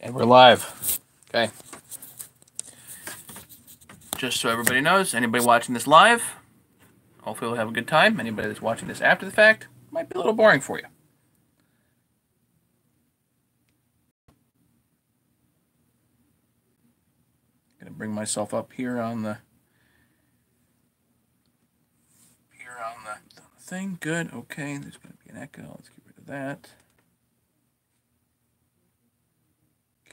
And we're live. Okay. Just so everybody knows, anybody watching this live, hopefully we'll have a good time. Anybody that's watching this after the fact, might be a little boring for you. Gonna bring myself up here on the thing. Good. Okay. There's gonna be an echo. Let's get rid of that.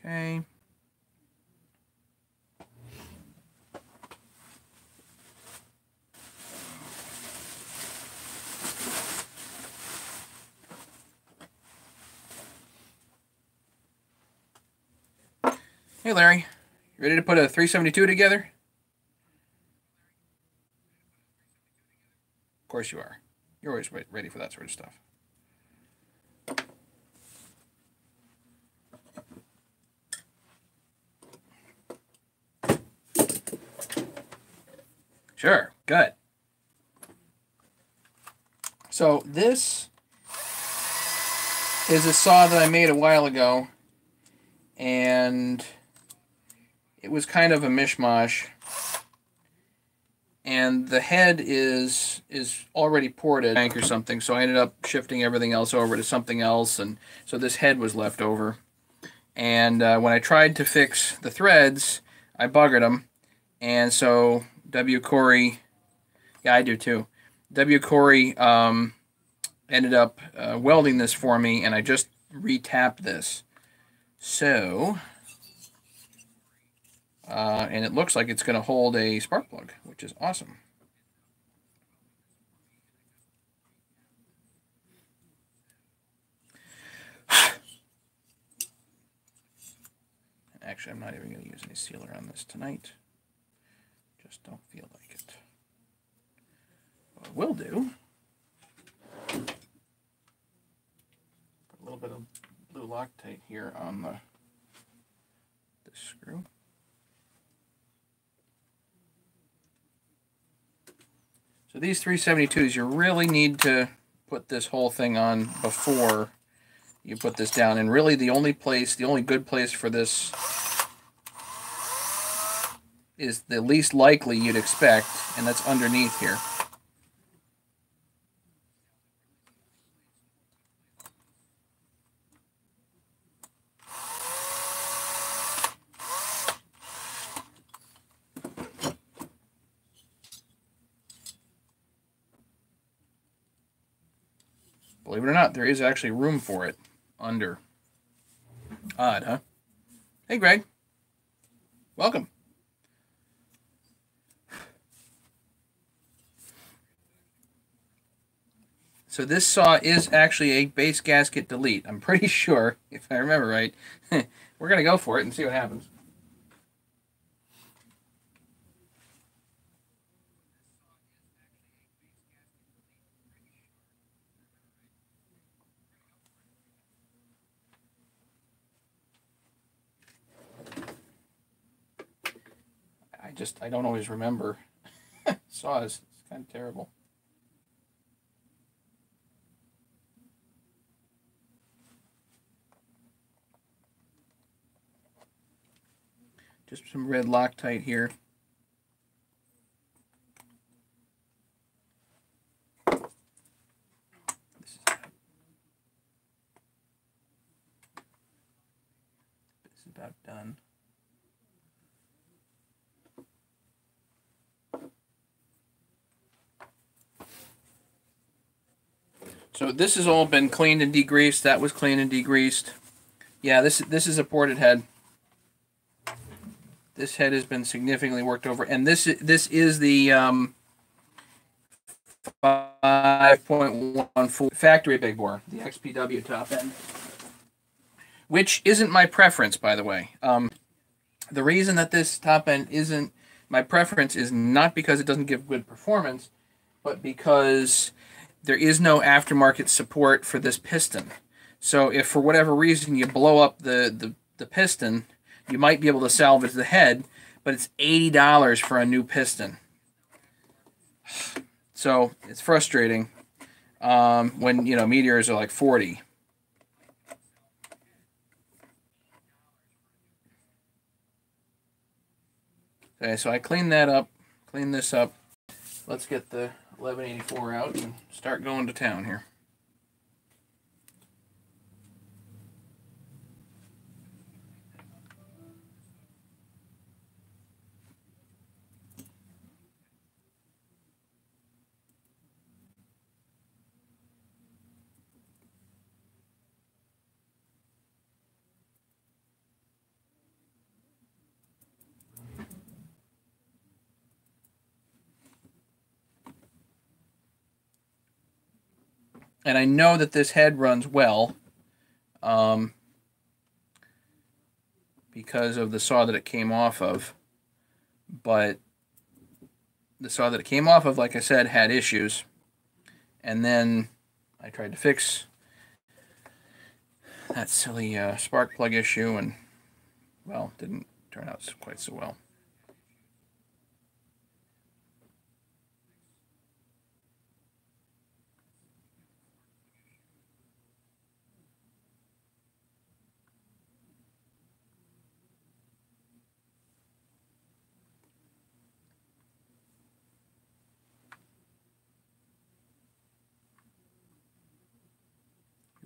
Okay. Hey, Larry. You ready to put a 372 together? Of course you are. You're always ready for that sort of stuff. Sure. Good. So this is a saw that I made a while ago, and it was kind of a mishmash. And the head is already ported or something, so I ended up shifting everything else over to something else, and so this head was left over. And when I tried to fix the threads, I buggered them, and so W. Corey, yeah, I do too. W. Corey ended up welding this for me, and I just re-tapped this. So, and it looks like it's going to hold a spark plug, which is awesome. Actually, I'm not even going to use any sealer on this tonight. Just don't feel like it. What I will do, put a little bit of blue Loctite here on this screw. So these 372s, you really need to put this whole thing on before you put this down. And really the only good place for this is the least likely you'd expect, and that's underneath here. Believe it or not, there is actually room for it under. Odd, huh? Hey, Greg. Welcome. So this saw is actually a base gasket delete. I'm pretty sure, if I remember right. We're going to go for it and see what happens. I don't always remember saws. It's kind of terrible. Just some red Loctite here. This is about done. So this has all been cleaned and degreased. That was cleaned and degreased. Yeah, this is a ported head. This head has been significantly worked over, and this is the 5.14 factory big bore, the XPW top end, which isn't my preference, by the way. The reason that this top end isn't my preference is not because it doesn't give good performance, but because there is no aftermarket support for this piston. So if for whatever reason you blow up the piston, you might be able to salvage the head, but it's $80 for a new piston. So it's frustrating when, you know, Meteors are like $40. Okay, so I cleaned that up, cleaned this up. Let's get the 1184 out and start going to town here. And I know that this head runs well because of the saw that it came off of. But the saw that it came off of, like I said, had issues. And then I tried to fix that silly spark plug issue, and, well, didn't turn out quite so well.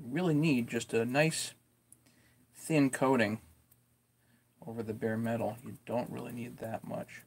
Really need just a nice thin coating over the bare metal. You don't really need that much.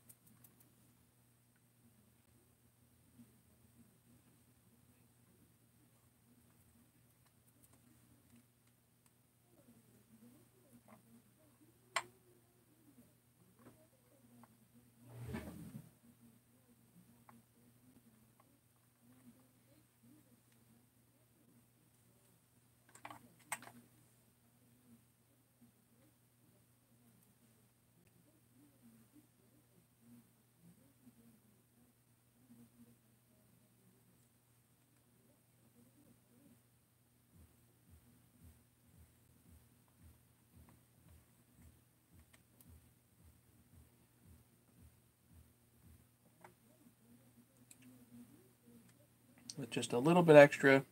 With just a little bit extra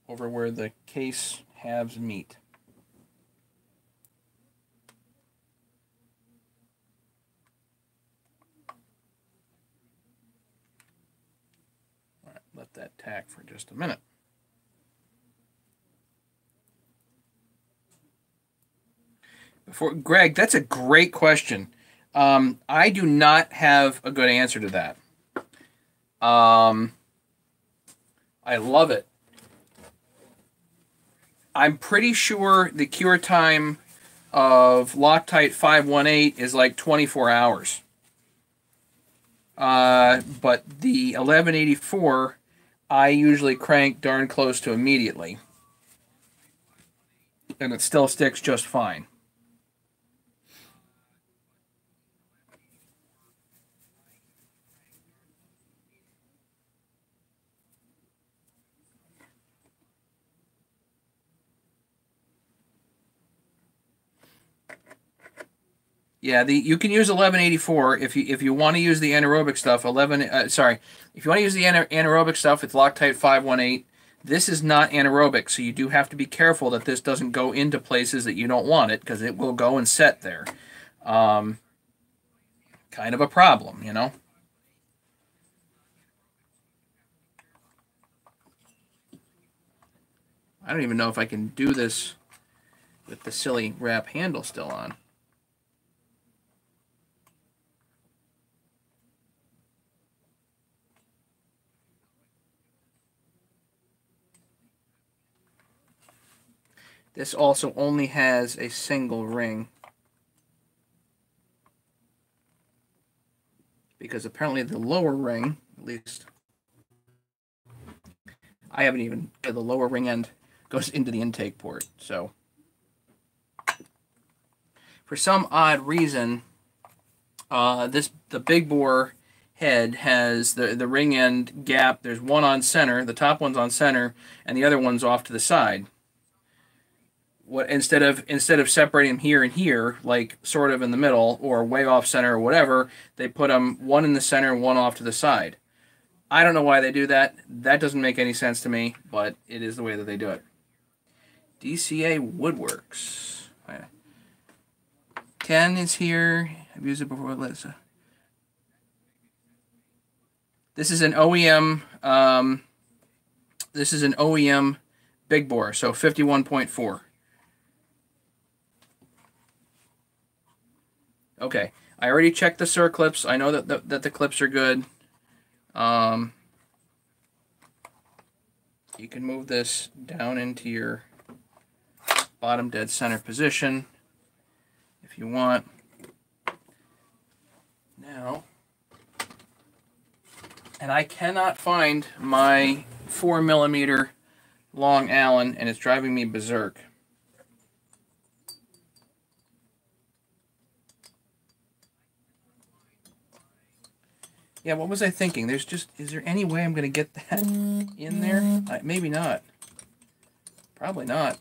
over where the case halves meet. All right, let that tack for just a minute. Greg, that's a great question. I do not have a good answer to that. I love it. I'm pretty sure the cure time of Loctite 518 is like 24 hours. But the 1184, I usually crank darn close to immediately. And it still sticks just fine. Yeah, you can use 1184 if you want to use the anaerobic stuff. If you want to use the anaerobic stuff, it's Loctite 518. This is not anaerobic, so you do have to be careful that this doesn't go into places that you don't want it, because it will go and set there. Kind of a problem, you know. I don't even know if I can do this with the silly wrap handle still on. This also only has a single ring, because apparently the lower ring, at least I haven't even, the lower ring end goes into the intake port. So for some odd reason, the big bore head has the ring end gap. There's one on center, the top one's on center, and the other one's off to the side. Instead of separating them here and here, like sort of in the middle or way off center or whatever, they put them one in the center, one off to the side. I don't know why they do that. That doesn't make any sense to me, but it is the way that they do it. DCA Woodworks. Ken is here. I've used it before. This is an OEM. This is an OEM big bore, so 51.4. Okay, I already checked the circlips. I know that the clips are good. You can move this down into your bottom dead center position if you want. Now, and I cannot find my 4mm long Allen, and it's driving me berserk. Yeah, what was I thinking? There's just, is there any way I'm going to get that in there? Maybe not. Probably not.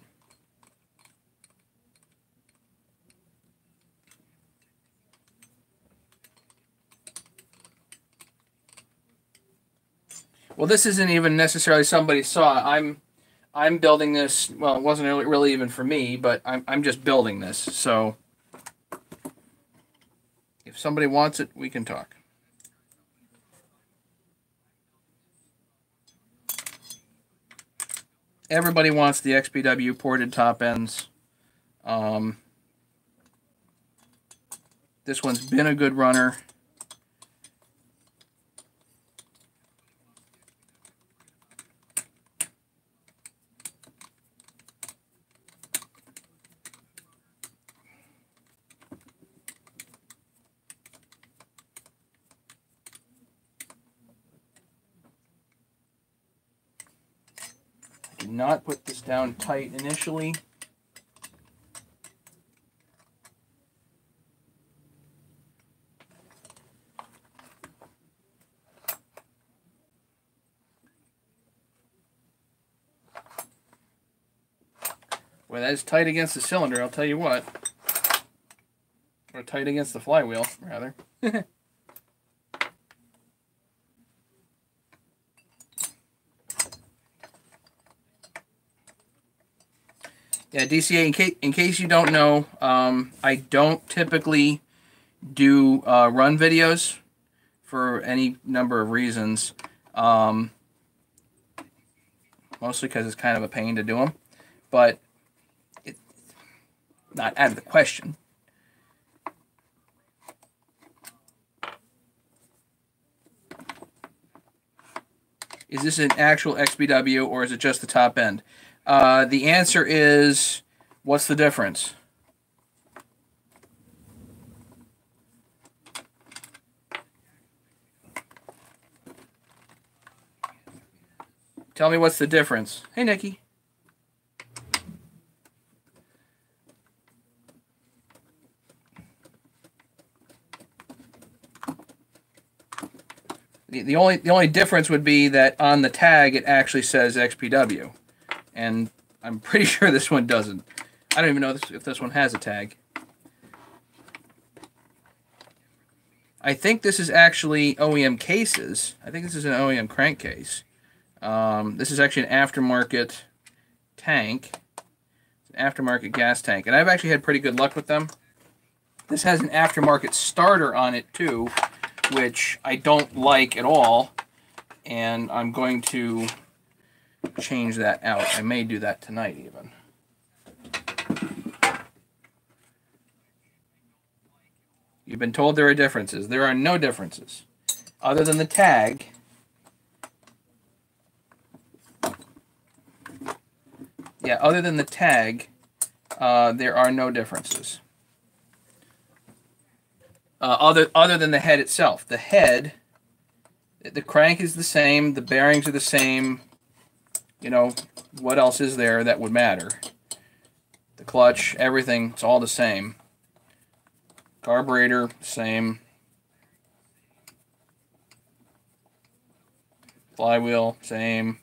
Well, this isn't even necessarily somebody saw. I'm building this. Well, it wasn't really even for me, but I'm just building this. So if somebody wants it, we can talk. Everybody wants the XPW ported top ends. This one's been a good runner. Not put this down tight initially. Well, that is tight against the cylinder, I'll tell you what. Or tight against the flywheel, rather. Yeah, DCA, in case you don't know, I don't typically do run videos for any number of reasons. Mostly because it's kind of a pain to do them. But it's not out of the question. Is this an actual XPW or is it just the top end? The answer is, what's the difference? Tell me what's the difference. Hey, Nikki. The only difference would be that on the tag it actually says XPW. And I'm pretty sure this one doesn't. I don't even know if this one has a tag. I think this is actually OEM cases. I think this is an OEM crankcase. This is actually an aftermarket tank. It's an aftermarket gas tank. And I've actually had pretty good luck with them. This has an aftermarket starter on it too, which I don't like at all. And I'm going to change that out. I may do that tonight even. You've been told there are differences. There are no differences. Other than the tag. Yeah, other than the tag, there are no differences. Other than the head itself. The head, the crank is the same, the bearings are the same. You know, what else is there that would matter? The clutch, everything, it's all the same. Carburetor, same. Flywheel, same.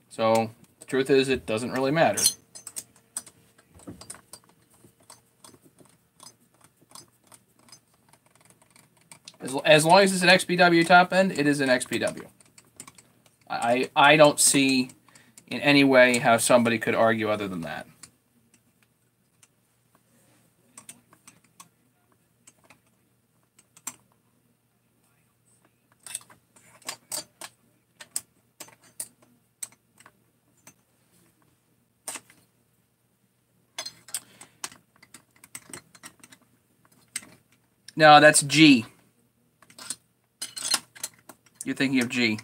So, the truth is, it doesn't really matter. As long as it's an XPW top end, it is an XPW. I don't see in any way how somebody could argue other than that. No, that's G. You're thinking of G.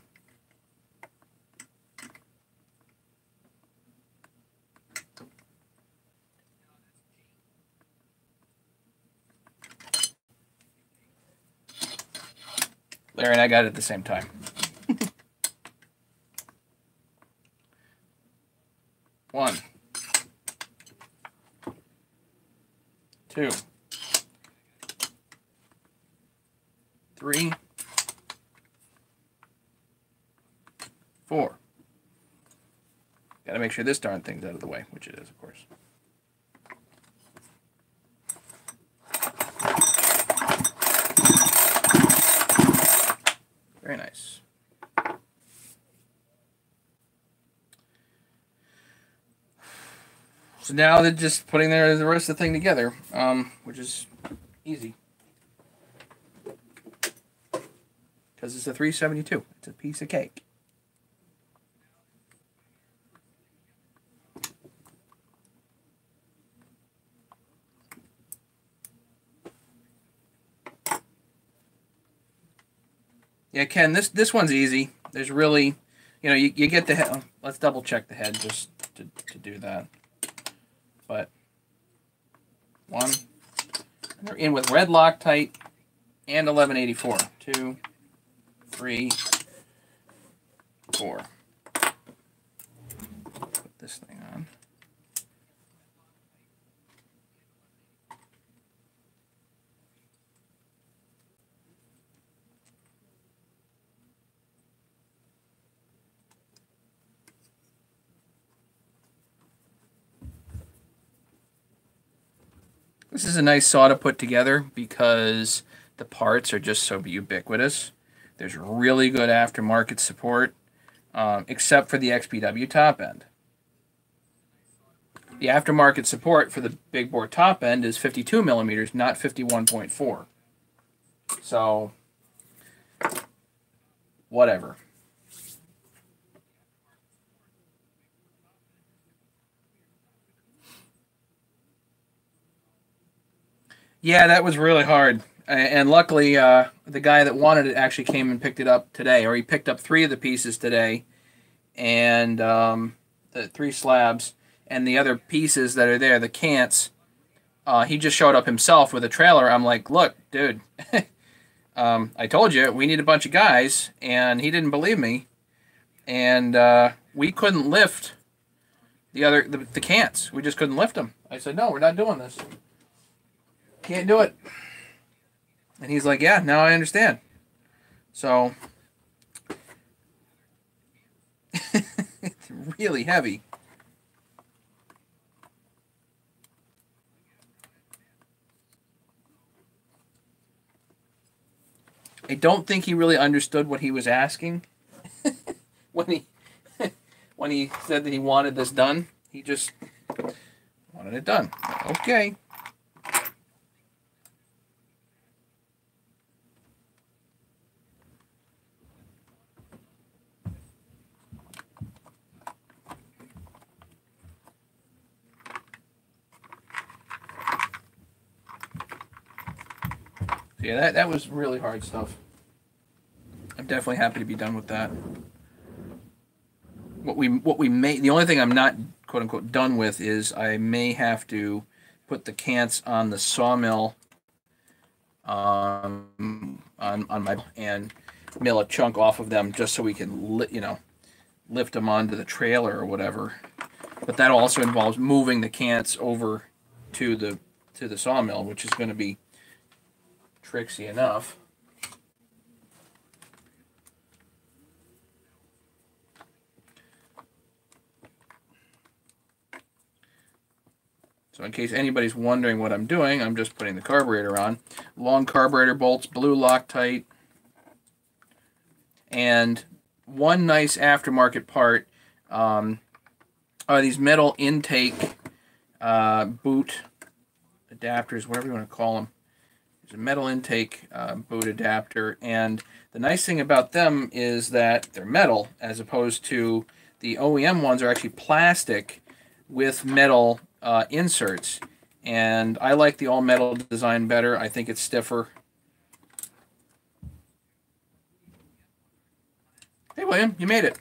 Larry and I got it at the same time. 1, 2, 3, 4. Got to make sure this darn thing's out of the way, which it is, of course. Very nice. So now they're just putting the rest of the thing together, which is easy. Because it's a 372. It's a piece of cake. Yeah, Ken, this one's easy. There's really, you know, you get the head. Let's double check the head just to do that. But 1, and they're in with red Loctite and 1184. 2, 3, 4. Put this thing on. This is a nice saw to put together because the parts are just so ubiquitous. There's really good aftermarket support, except for the XPW top end. The aftermarket support for the big bore top end is 52 millimeters, not 51.4. So, whatever. Yeah, that was really hard. And luckily, the guy that wanted it actually came and picked it up today, or he picked up 3 of the pieces today, and the 3 slabs, and the other pieces that are there, the cants, he just showed up himself with a trailer. I'm like, look, dude, I told you, we need a bunch of guys, and he didn't believe me, and we couldn't lift the cants. We just couldn't lift them. I said, no, we're not doing this. Can't do it. And he's like, yeah, now I understand. So, it's really heavy. I don't think he really understood what he was asking when he said that he wanted this done. He just wanted it done. Okay. So yeah, that was really hard stuff. I'm definitely happy to be done with that. What we may, the only thing I'm not quote unquote done with is I may have to put the cants on the sawmill on my and mill a chunk off of them just so we can lift them onto the trailer or whatever. But that also involves moving the cants over to the sawmill, which is going to be tricksy enough. So in case anybody's wondering what I'm doing, I'm just putting the carburetor on. Long carburetor bolts, blue Loctite. And one nice aftermarket part, are these metal intake boot adapters, whatever you want to call them. There's a metal intake boot adapter, and the nice thing about them is that they're metal, as opposed to the OEM ones are actually plastic with metal inserts. And I like the all-metal design better. I think it's stiffer. Hey, William, you made it.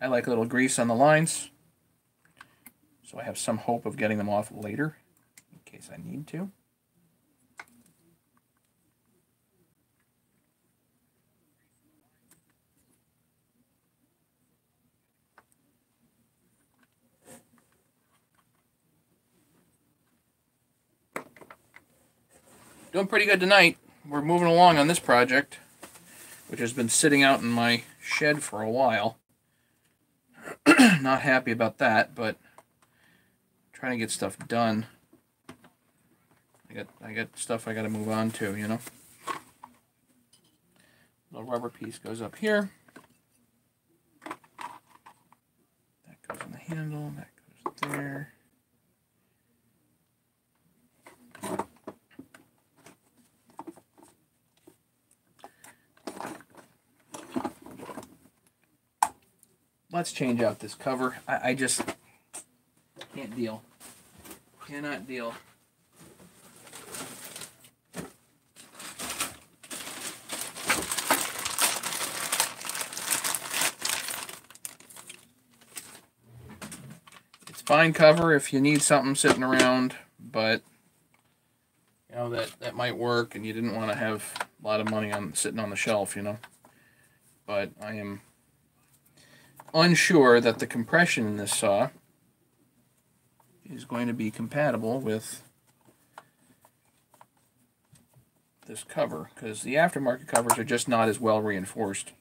I like a little grease on the lines, so I have some hope of getting them off later, in case I need to. Doing pretty good tonight. We're moving along on this project, which has been sitting out in my shed for a while. Not happy about that, but trying to get stuff done. I got stuff I got to move on to, you know. Little rubber piece goes up here. That goes in the handle. That goes there. Let's change out this cover. I just can't deal. Cannot deal. It's fine cover if you need something sitting around, but you know that might work, and you didn't want to have a lot of money on sitting on the shelf, you know. But I am unsure that the compression in this saw is going to be compatible with this cover, because the aftermarket covers are just not as well reinforced.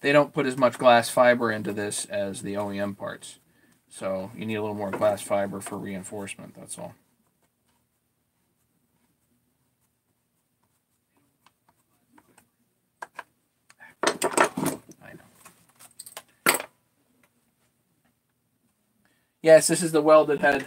They don't put as much glass fiber into this as the OEM parts. So you need a little more glass fiber for reinforcement, that's all. I know. Yes, this is the welded head.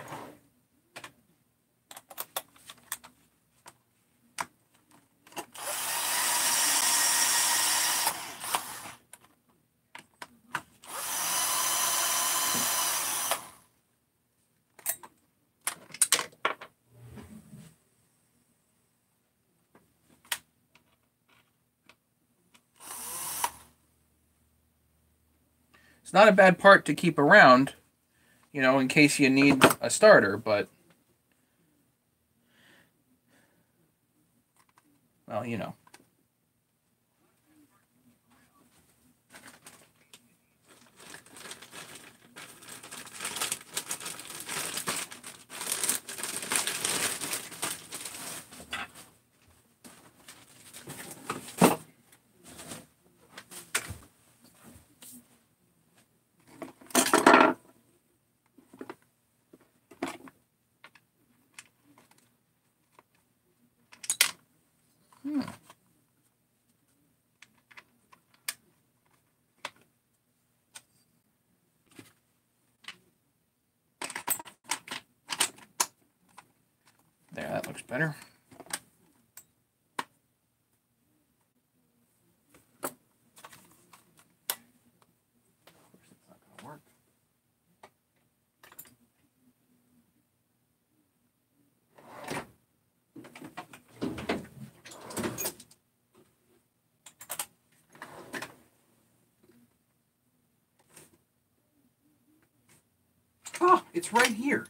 It's not a bad part to keep around, you know, in case you need a starter, but, well, you know. There, that looks better. Oh, it's right here.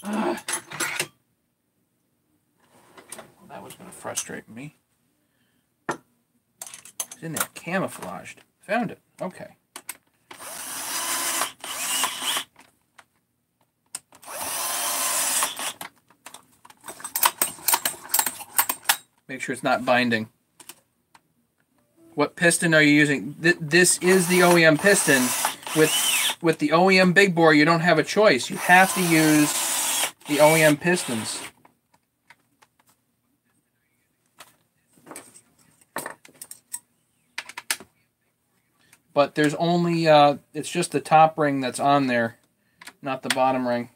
Well, that was going to frustrate me. It's in there, camouflaged. Found it. Okay. Make sure it's not binding. What piston are you using? This is the OEM piston. With the OEM big bore, you don't have a choice. You have to use the OEM pistons. But there's only, it's just the top ring that's on there, not the bottom ring.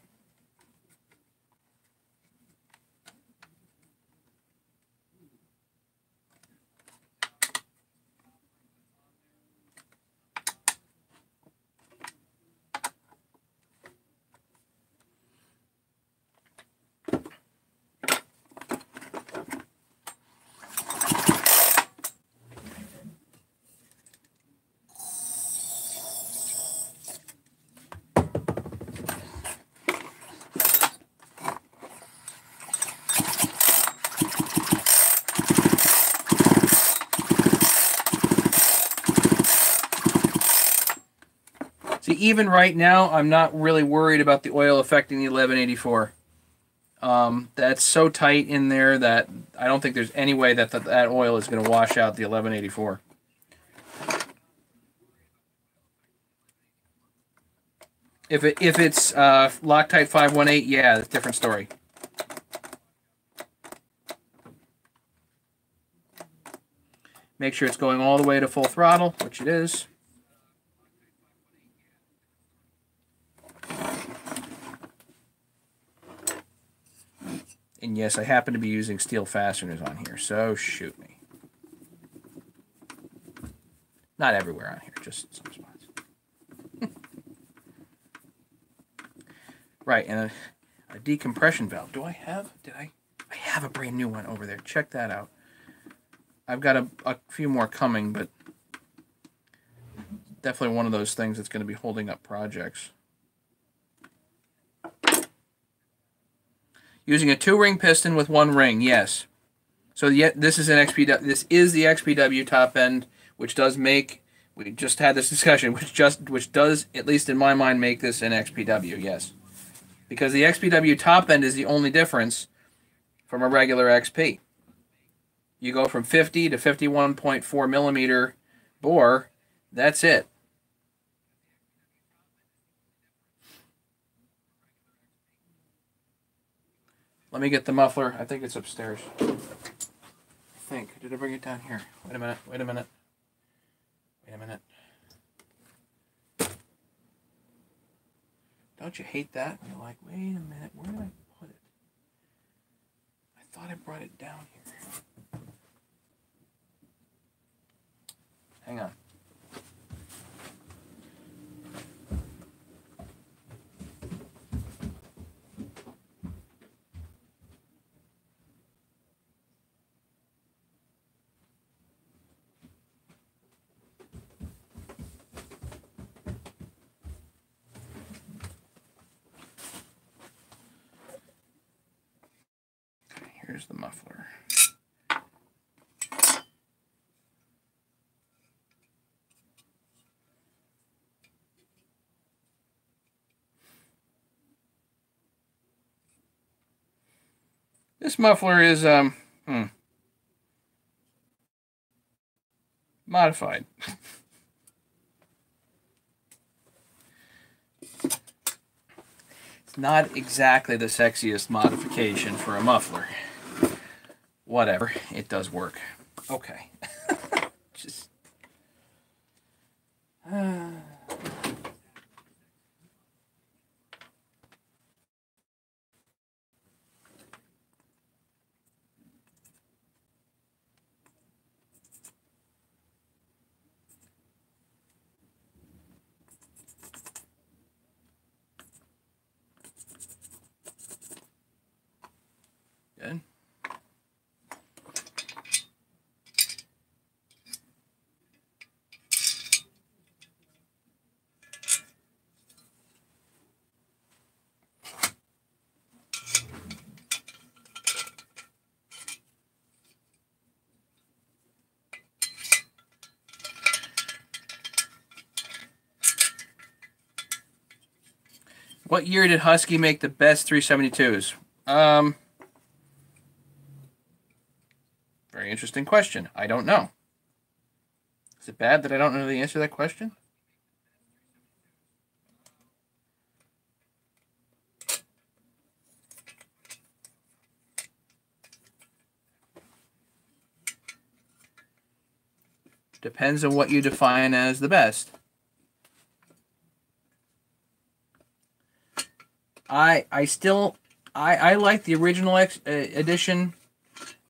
See, even right now, I'm not really worried about the oil affecting the 1184. That's so tight in there that I don't think there's any way that that oil is going to wash out the 1184. If it's Loctite 518, yeah, it's a different story. Make sure it's going all the way to full throttle, which it is. And yes, I happen to be using steel fasteners on here, so shoot me. Not everywhere on here, just some spots. Right, and a decompression valve. Do I have? I have a brand new one over there. Check that out. I've got a few more coming, but definitely one of those things that's going to be holding up projects. Using a 2-ring piston with 1 ring, yes. So this is an XPW. This is the XPW top end, which does make. We just had this discussion, which does, at least in my mind, make this an XPW. Yes, because the XPW top end is the only difference from a regular XP. You go from 50 to 51.4 millimeter bore. That's it. Let me get the muffler. I think it's upstairs. I think. Did I bring it down here? Wait a minute. Wait a minute. Wait a minute. Don't you hate that? You're like, wait a minute. Where did I put it? I thought I brought it down here. Hang on. Here's the muffler. This muffler is modified. It's not exactly the sexiest modification for a muffler. Whatever, it does work. Okay. Just good. What year did Husky make the best 372s? Very interesting question. I don't know. Is it bad that I don't know the answer to that question? Depends on what you define as the best. I like the original edition.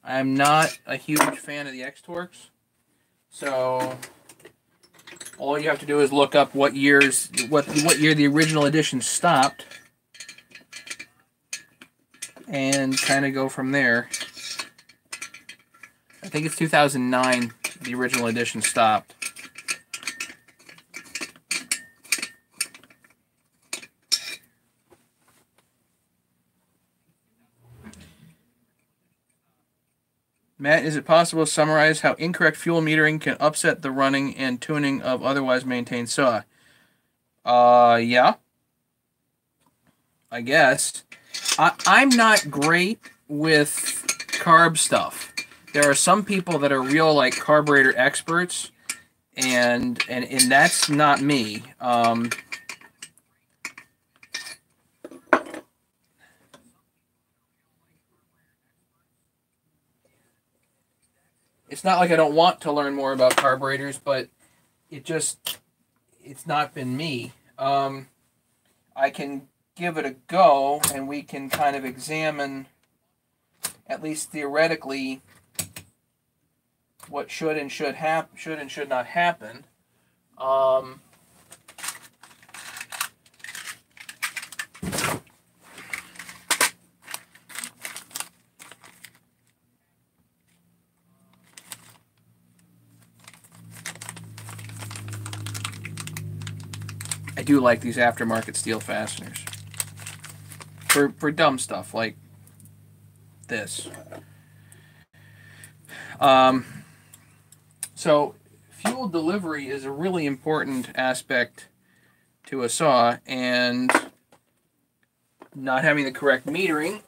I'm not a huge fan of the X-Torques. So all you have to do is look up what year the original edition stopped and kind of go from there. I think it's 2009 the original edition stopped. Matt, is it possible to summarize how incorrect fuel metering can upset the running and tuning of otherwise maintained saw? Yeah. I guess. I'm not great with carb stuff. There are some people that are real like carburetor experts, and that's not me. It's not like I don't want to learn more about carburetors, but it's not been me. I can give it a go, and we can kind of examine, at least theoretically, what should and should not happen. I do like these aftermarket steel fasteners for dumb stuff like this. So fuel delivery is a really important aspect to a saw, and not having the correct metering,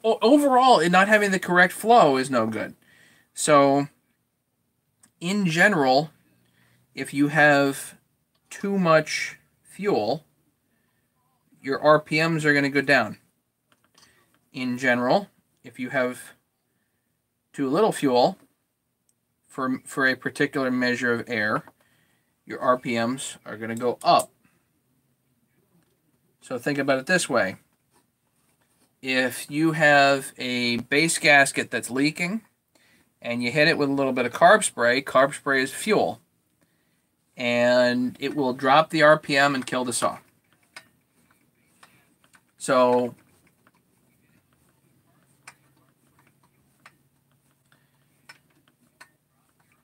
overall, not having the correct flow is no good. So in general, if you have too much fuel, your RPMs are going to go down. In general, if you have too little fuel for a particular measure of air, your RPMs are going to go up. So think about it this way. If you have a base gasket that's leaking and you hit it with a little bit of carb spray is fuel, and it will drop the RPM and kill the saw. So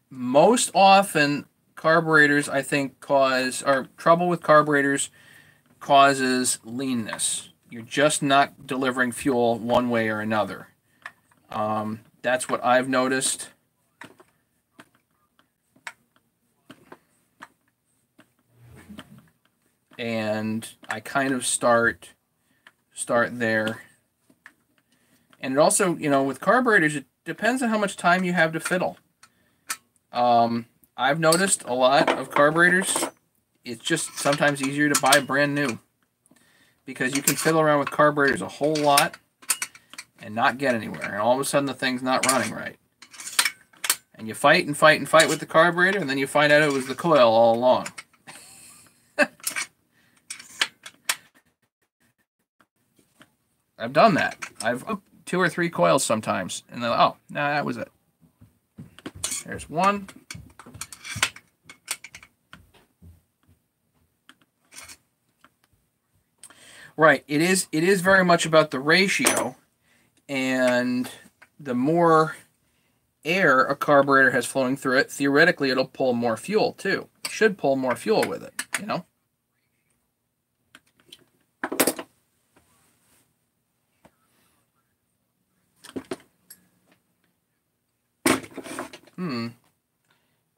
most often carburetors, I think, trouble with carburetors causes leanness. You're just not delivering fuel one way or another. That's what I've noticed. And I kind of start there. And it also, with carburetors, it depends on how much time you have to fiddle. I've noticed a lot of carburetors, it's just sometimes easier to buy brand new, because you can fiddle around with carburetors a whole lot and not get anywhere, and all of a sudden the thing's not running right. And you fight and fight and fight with the carburetor, and then you find out it was the coil all along. I've done that. I've 2 or 3 coils sometimes, and then, oh, no, that was it. There's one. Right. It is very much about the ratio, and the more air a carburetor has flowing through it, theoretically it'll pull more fuel too. It should pull more fuel with it,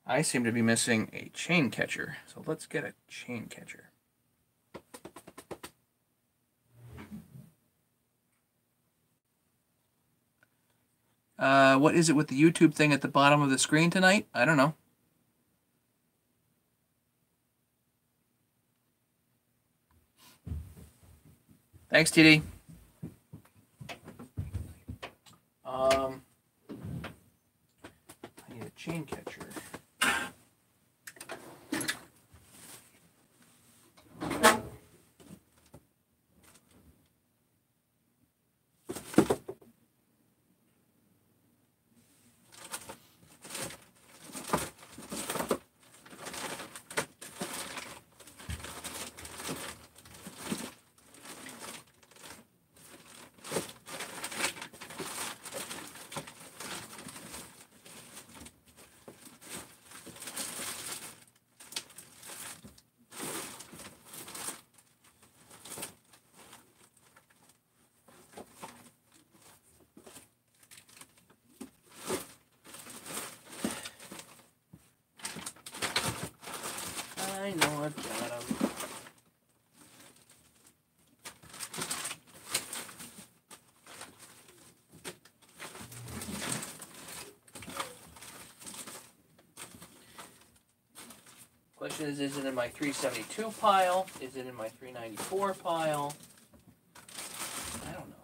I seem to be missing a chain catcher, so let's get a chain catcher. What is it with the YouTube thing at the bottom of the screen tonight? I don't know. Thanks, TD. I need a chain catcher. I know I've got them. Question is it in my 372 pile? Is it in my 394 pile? I don't know.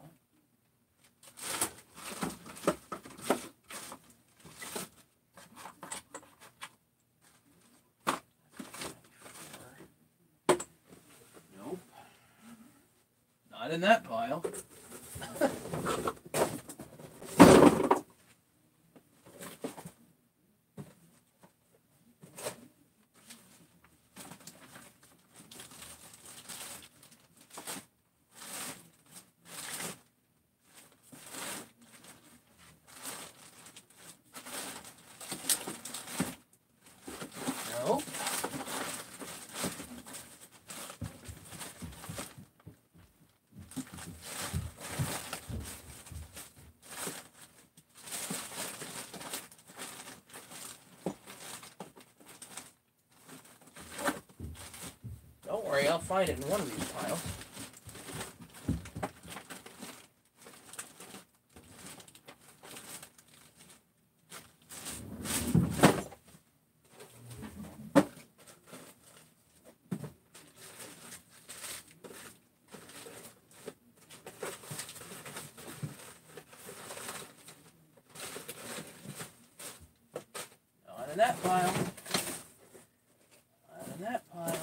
Nope. Not in that pile. Nope. Don't worry, I'll find it in one of these piles. Not in that pile. Not in that pile.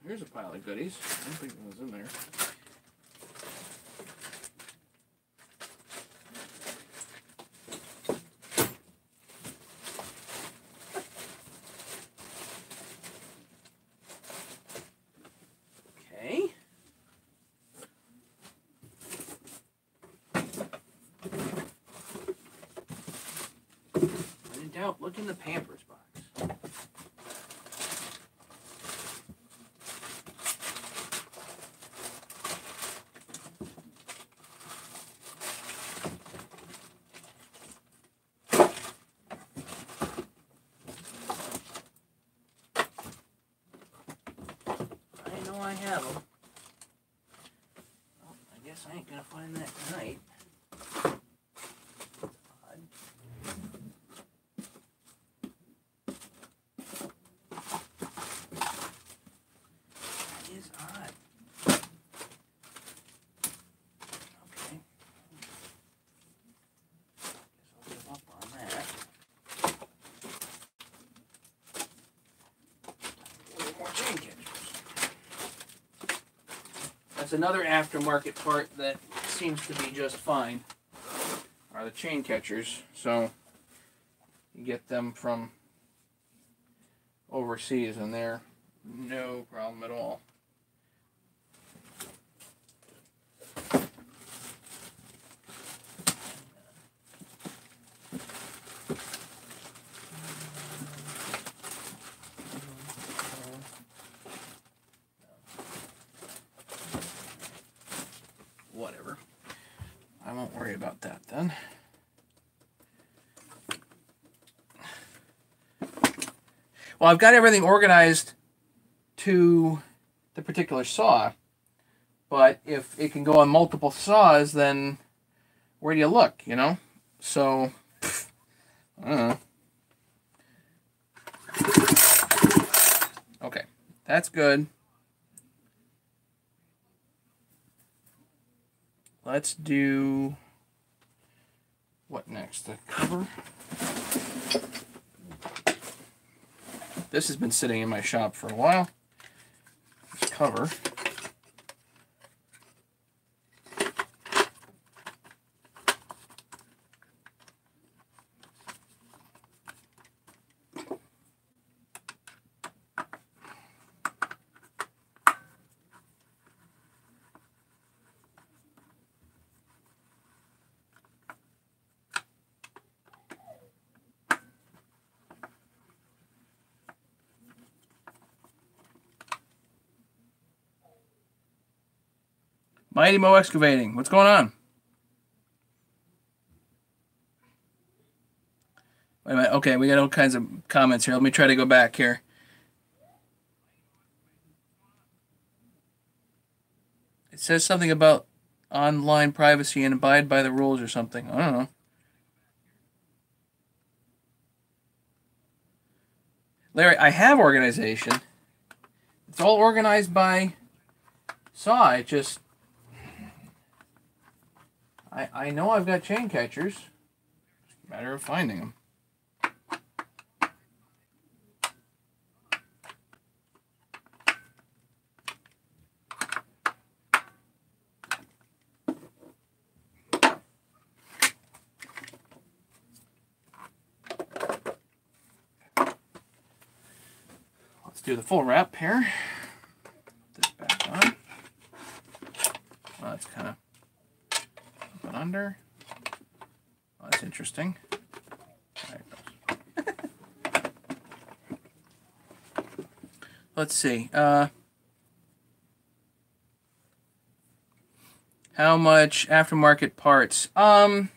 Here's a pile of goodies. I don't think it was in there. Okay. When in doubt, look in the Pampers box. I know I have them. Well, I guess I ain't gonna find that tonight. Odd. That is odd. Okay. Guess I'll give up on that. A little more chain catchers. That's another aftermarket part that seems to be just fine, are the chain catchers. So you get them from overseas and they're no problem at all. Whatever. I won't worry about that then. Well, I've got everything organized to the particular saw. But if it can go on multiple saws, then where do you look, you know? So, I don't know. Okay, that's good. Let's do, what next? The cover. This has been sitting in my shop for a while. This cover. Mighty Mo Excavating, what's going on? Wait a minute. Okay, we got all kinds of comments here. Let me try to go back here. It says something about online privacy and abide by the rules or something. I don't know. Larry, I have organization. It's all organized by saw. It just... I know I've got chain catchers. It's a matter of finding them. Let's do the full wrap here. Put this back on. Well, that's kind of up and under. Well, that's interesting. There it goes. Let's see. How much aftermarket parts? The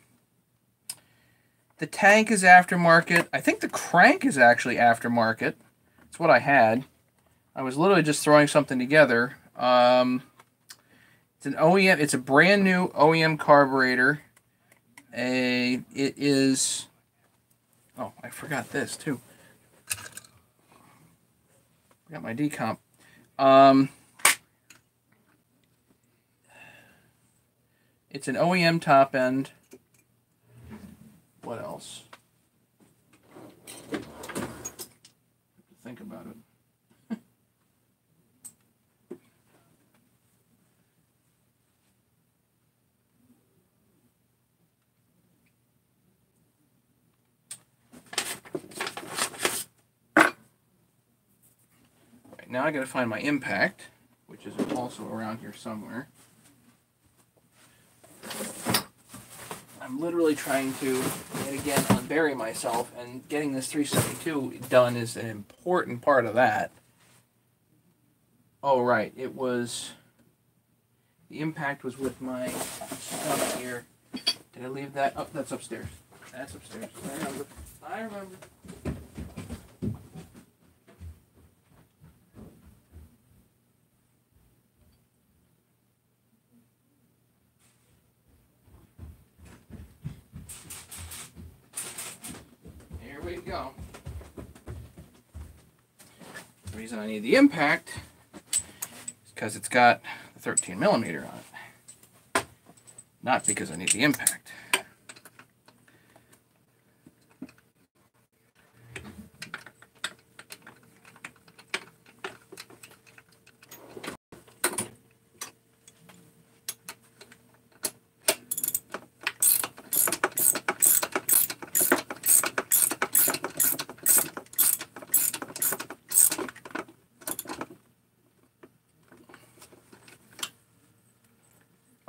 tank is aftermarket. I think the crank is actually aftermarket. It's what I had. I was literally just throwing something together. It's an OEM. It's a brand new OEM carburetor. It is. Oh, I forgot this too. Got my decomp. It's an OEM top end. What else? Think about it. Right, now I gotta find my impact, which is also around here somewhere. I'm literally trying to, yet again, unbury myself, and getting this 372 done is an important part of that. Oh, right, it was, the impact was with my stuff here. Did I leave that? Oh, that's upstairs. That's upstairs. I remember. I remember. Here we go. The reason I need the impact is because it's got the 13 millimeter on it. Not because I need the impact.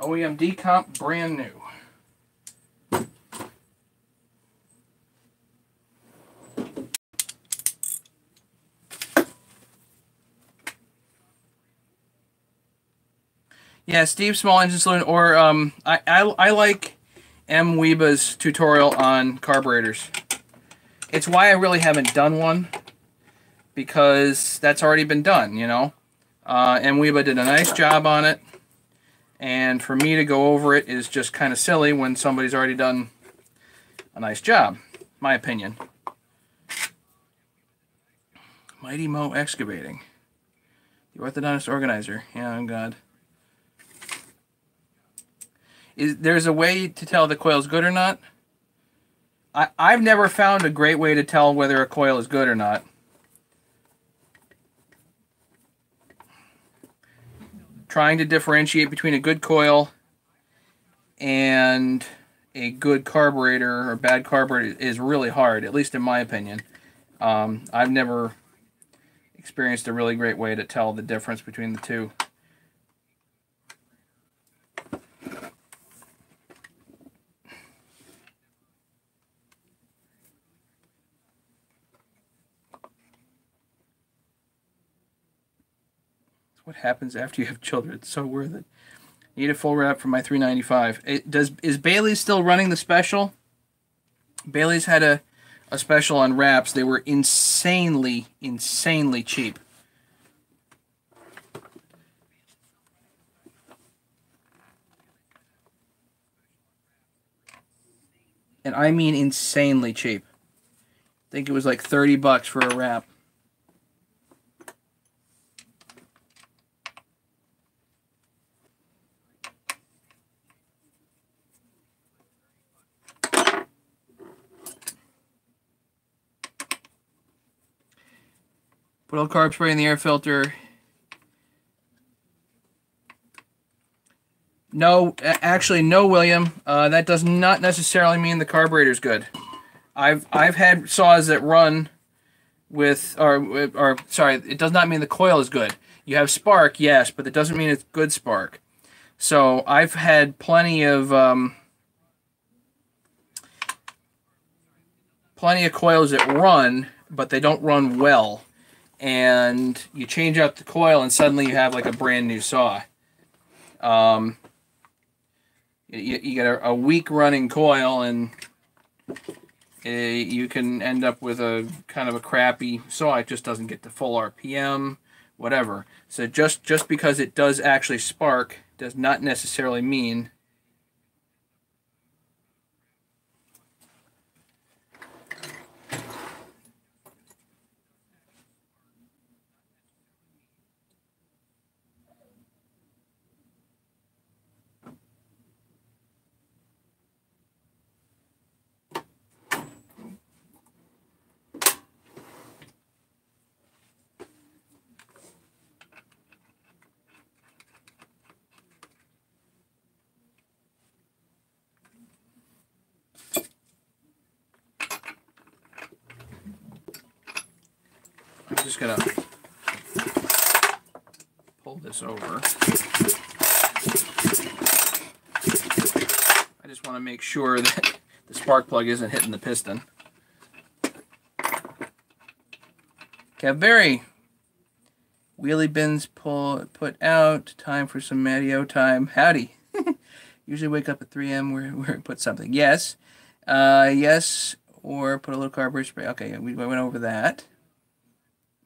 OEM decomp, brand new. Yeah, Steve, Small Engine Saloon, or I like M. Weba's tutorial on carburetors. It's why I really haven't done one, because that's already been done, you know. And Weeba did a nice job on it. And for me to go over it is just kind of silly when somebody's already done a nice job, my opinion. Mighty Mo Excavating. The orthodontist organizer. Yeah, oh God. There's a way to tell the coil's good or not? I've never found a great way to tell whether a coil is good or not. Trying to differentiate between a good coil and a good carburetor or bad carburetor is really hard, at least in my opinion. I've never experienced a really great way to tell the difference between the two. What happens after you have children? It's so worth it. Need a full wrap for my $3.95. Is Bailey's still running the special? Bailey's had a special on wraps. They were insanely cheap. And I mean insanely cheap. I think it was like $30 for a wrap. Put a little carb spray in the air filter. No, actually, no, William. That does not necessarily mean the carburetor's good. I've had saws that run with, or sorry, it does not mean the coil is good. You have spark, yes, but it doesn't mean it's good spark. So I've had plenty of coils that run, but they don't run well. And you change out the coil, and suddenly you have like a brand new saw. You get a weak running coil, and you can end up with a kind of a crappy saw. It just doesn't get the full RPM, whatever. So just because it does actually spark does not necessarily mean I'm just going to pull this over. I just want to make sure that the spark plug isn't hitting the piston. Cadbury. Wheelie bins put out. Time for some Matty-O time. Howdy. Usually wake up at 3 a.m. where put something. Yes. Yes. Or put a little carburetor spray. Okay, we went over that.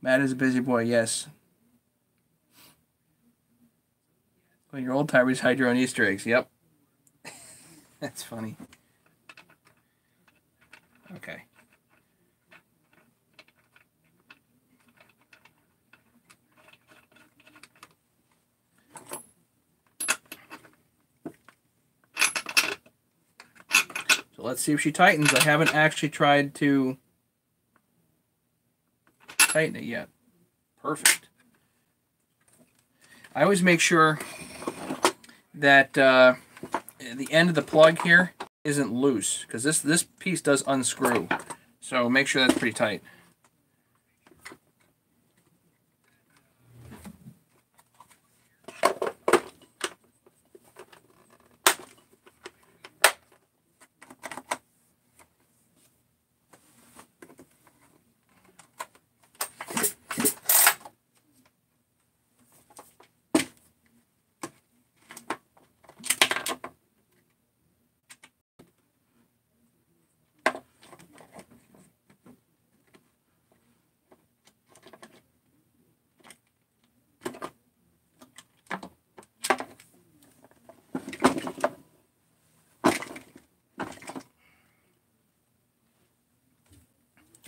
Matt is a busy boy, yes. Well, your old timers hide your own Easter eggs. Yep. That's funny. Okay. So let's see if she tightens. I haven't actually tried to tighten it yet. Perfect. I always make sure that the end of the plug here isn't loose, because this piece does unscrew. So make sure that's pretty tight.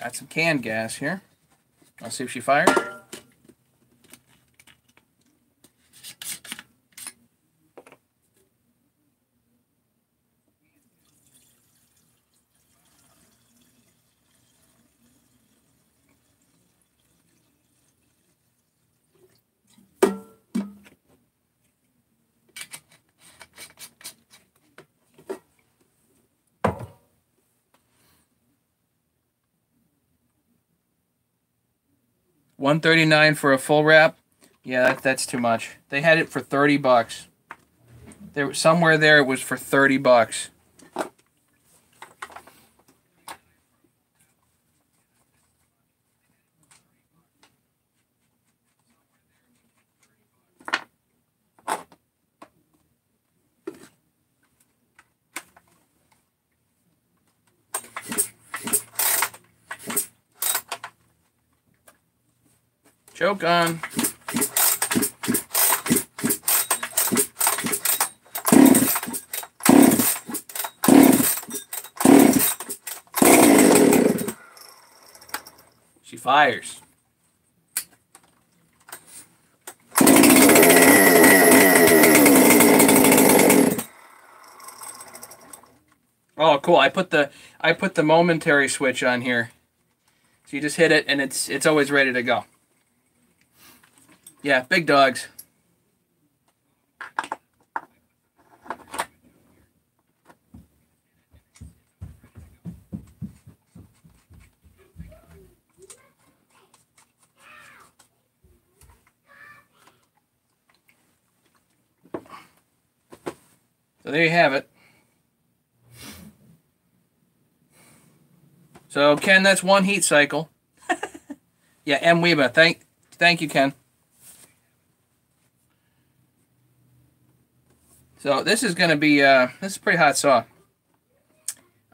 Got some canned gas here. I'll see if she fires. $139 for a full wrap. Yeah, that's too much. They had it for $30. There somewhere there it was for $30. Choke on. She fires. Oh, cool. I put the momentary switch on here. So you just hit it and it's always ready to go. Yeah, big dogs. So there you have it. So Ken, that's one heat cycle. Yeah, M. Weeba. Thank you, Ken. So this is going to be, this is pretty hot saw.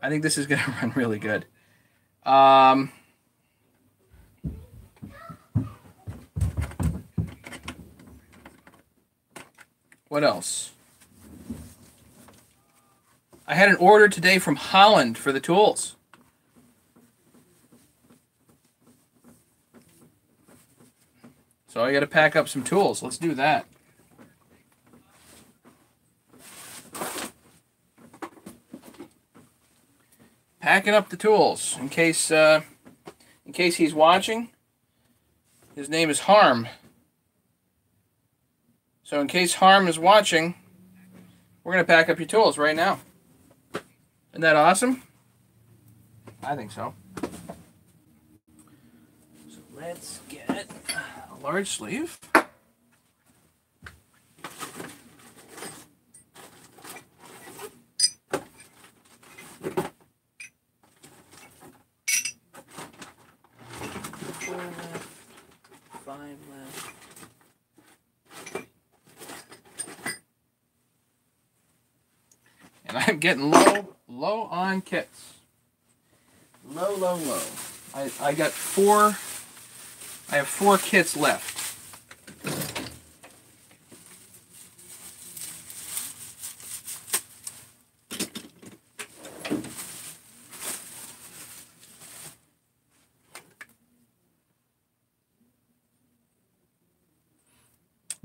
I think this is going to run really good. What else? I had an order today from Holland for the tools. So I got to pack up some tools. Let's do that. Packing up the tools in case he's watching. His name is Harm. So in case Harm is watching, we're going to pack up your tools right now. Isn't that awesome? I think so. So let's get a large sleeve. And I'm getting low on kits. Low. I got four. I have 4 kits left.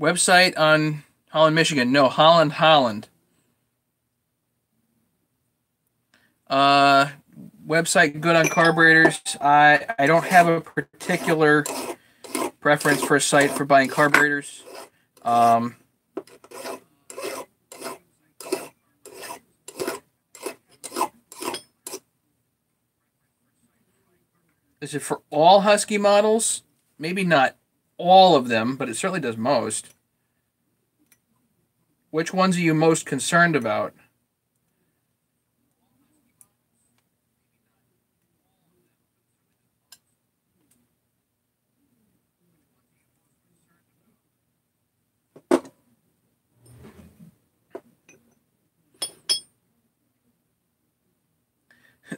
Website on Holland, Michigan. No, Holland. Website good on carburetors. I don't have a particular preference for a site for buying carburetors. Is it for all Husky models? Maybe not all of them, but it certainly does most. Which ones are you most concerned about?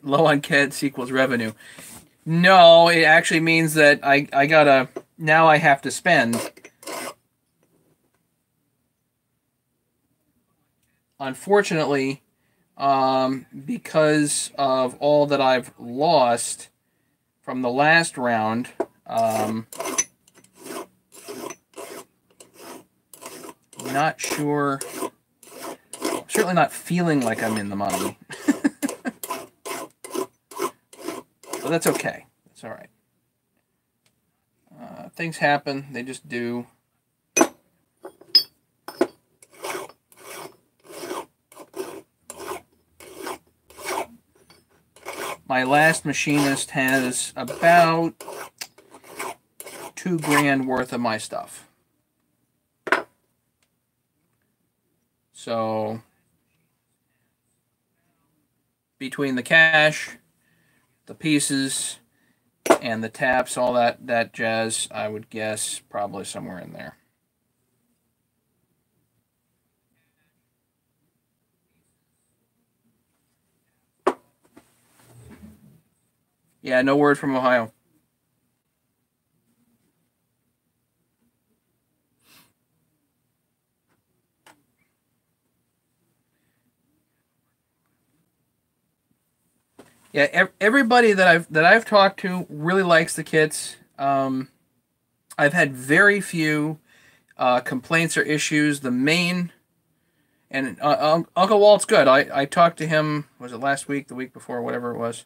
Low on kits equals revenue. No, it actually means that I gotta, now I have to spend. Unfortunately, because of all that I've lost from the last round. Not sure. Certainly not feeling like I'm in the money. But that's okay. That's all right. Things happen. They just do. My last machinist has about $2,000 worth of my stuff. So between the cash, the pieces, and the taps, all that jazz, I would guess probably somewhere in there. Yeah, no word from Ohio. Yeah, everybody that I've talked to really likes the kits. I've had very few complaints or issues. The main and Uncle Walt's good. I talked to him. Was it last week, the week before, whatever it was.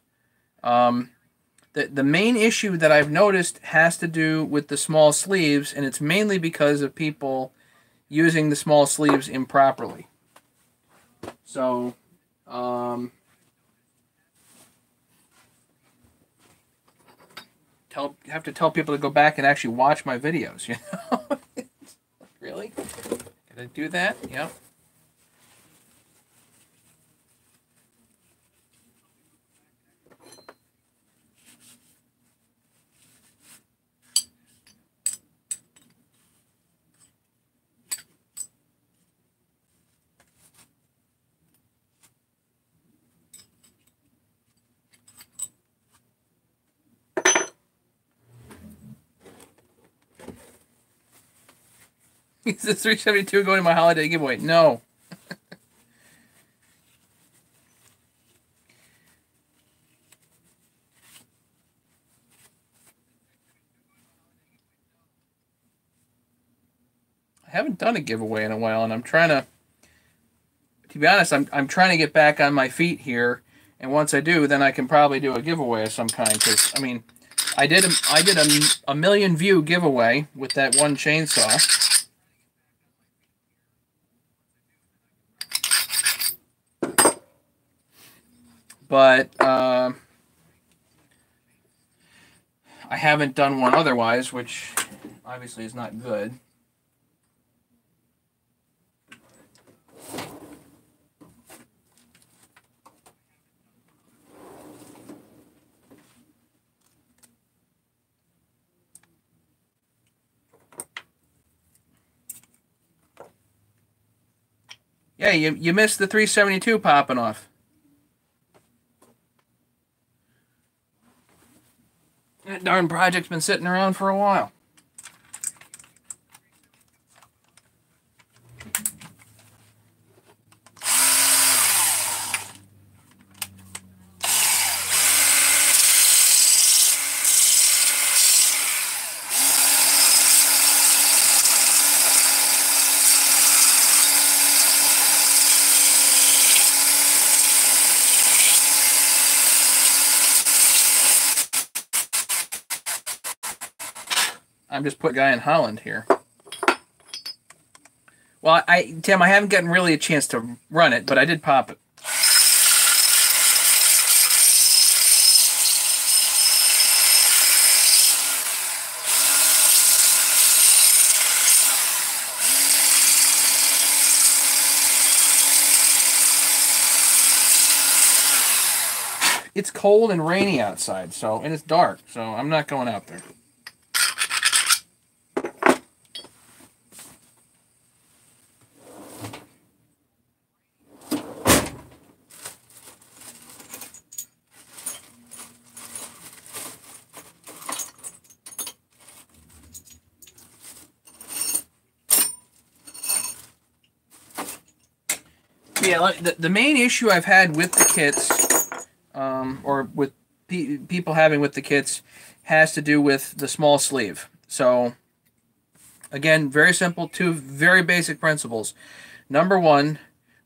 The main issue that I've noticed has to do with the small sleeves, and it's mainly because of people using the small sleeves improperly. So, have to tell people to go back and actually watch my videos, you know? Really? Can I do that? Yep. Is the 372 going to my holiday giveaway? No. I haven't done a giveaway in a while, and I'm trying to be honest, I'm trying to get back on my feet here, and once I do, then I can probably do a giveaway of some kind, because, I mean, I did a million view giveaway with that one chainsaw. But I haven't done one otherwise, which obviously is not good. Yeah, you missed the 372 popping off. That darn project's been sitting around for a while. I'm just putting a guy in Holland here. Well, Tim, I haven't gotten really a chance to run it, but I did pop it. It's cold and rainy outside, and it's dark, so I'm not going out there. Yeah, the main issue I've had with the kits, or with people having with the kits has to do with the small sleeve. So again, very simple, two very basic principles. Number one,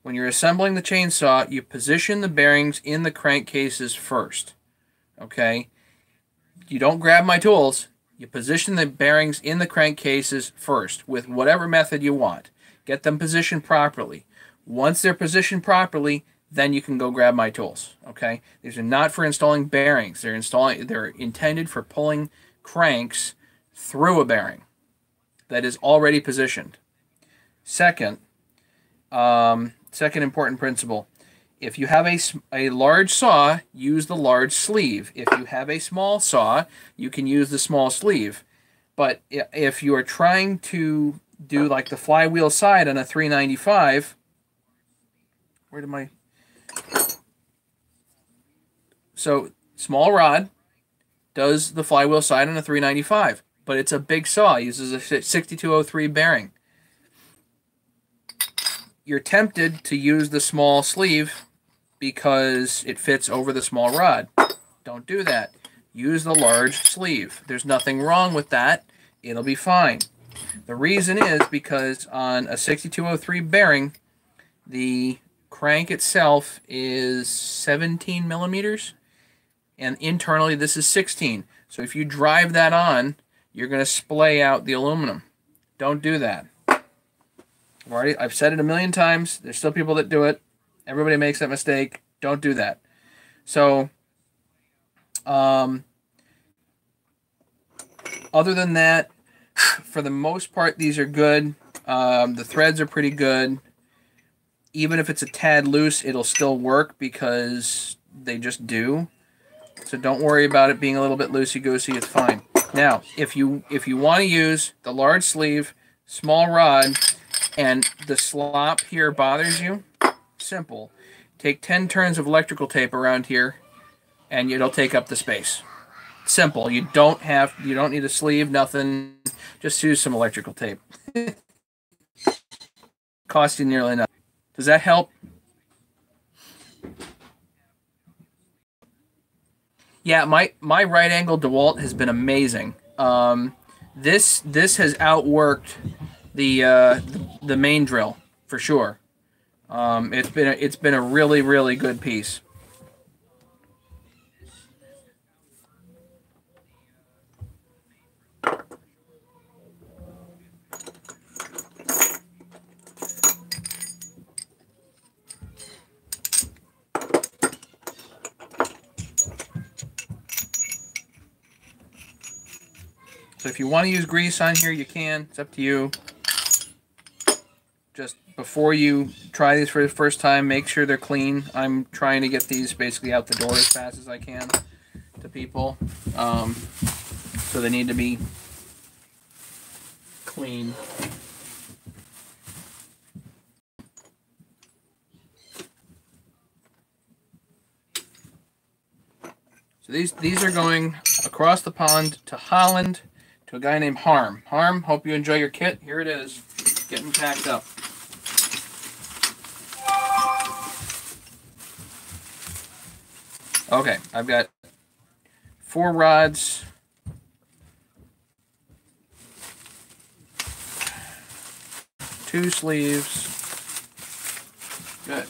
when you're assembling the chainsaw, you position the bearings in the crankcases first. Okay? You don't grab my tools. You position the bearings in the crankcases first with whatever method you want. Get them positioned properly. Once they're positioned properly, then you can go grab my tools. Okay? These are not for installing bearings. They're intended for pulling cranks through a bearing that is already positioned. Second important principle. If you have a large saw, use the large sleeve. If you have a small saw, you can use the small sleeve. But if you are trying to do like the flywheel side on a 395, so small rod does the flywheel side on a 395, but it's a big saw. It uses a 6203 bearing. You're tempted to use the small sleeve because it fits over the small rod. Don't do that. Use the large sleeve. There's nothing wrong with that. It'll be fine. The reason is because on a 6203 bearing, the crank itself is 17 millimeters, and internally this is 16. So if you drive that on, you're going to splay out the aluminum. Don't do that. I've said it a million times. There's still people that do it. Everybody makes that mistake. Don't do that. So, other than that, for the most part, these are good. The threads are pretty good. Even if it's a tad loose, it'll still work because they just do. So don't worry about it being a little bit loosey-goosey. It's fine. Now, if you want to use the large sleeve, small rod, and the slop here bothers you, simple. Take 10 turns of electrical tape around here, and it'll take up the space. Simple. You don't need a sleeve, nothing. Just use some electrical tape. Cost you nearly nothing. Does that help? Yeah, my right angle DeWalt has been amazing. This has outworked the main drill for sure. It's been a really, really good piece. So if you want to use grease on here, you can. It's up to you. Just before you try these for the first time, make sure they're clean. I'm trying to get these basically out the door as fast as I can to people. So they need to be clean. So these are going across the pond to Holland to a guy named Harm. Harm, hope you enjoy your kit. Here it is, getting packed up. Okay, I've got 4 rods. Two sleeves. Good.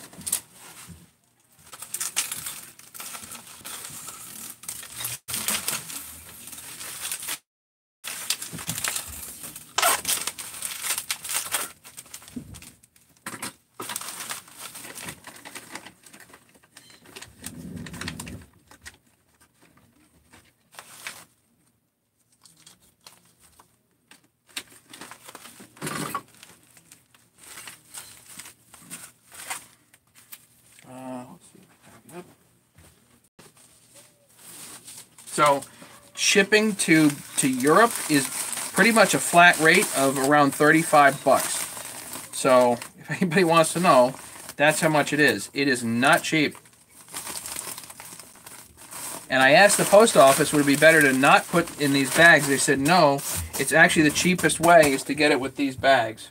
So shipping to Europe is pretty much a flat rate of around 35 bucks. So if anybody wants to know, that's how much it is. It is not cheap. And I asked the post office, would it be better to not put in these bags? They said no, it's actually the cheapest way is to get it with these bags.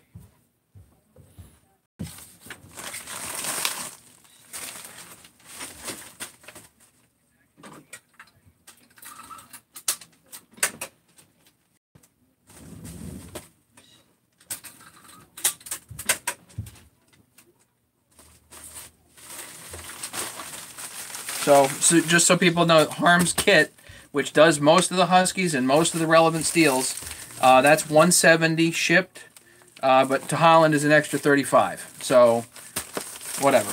So just so people know, Harms Kit, which does most of the Huskies and most of the relevant steels, that's $170 shipped, but to Holland is an extra $35. So whatever.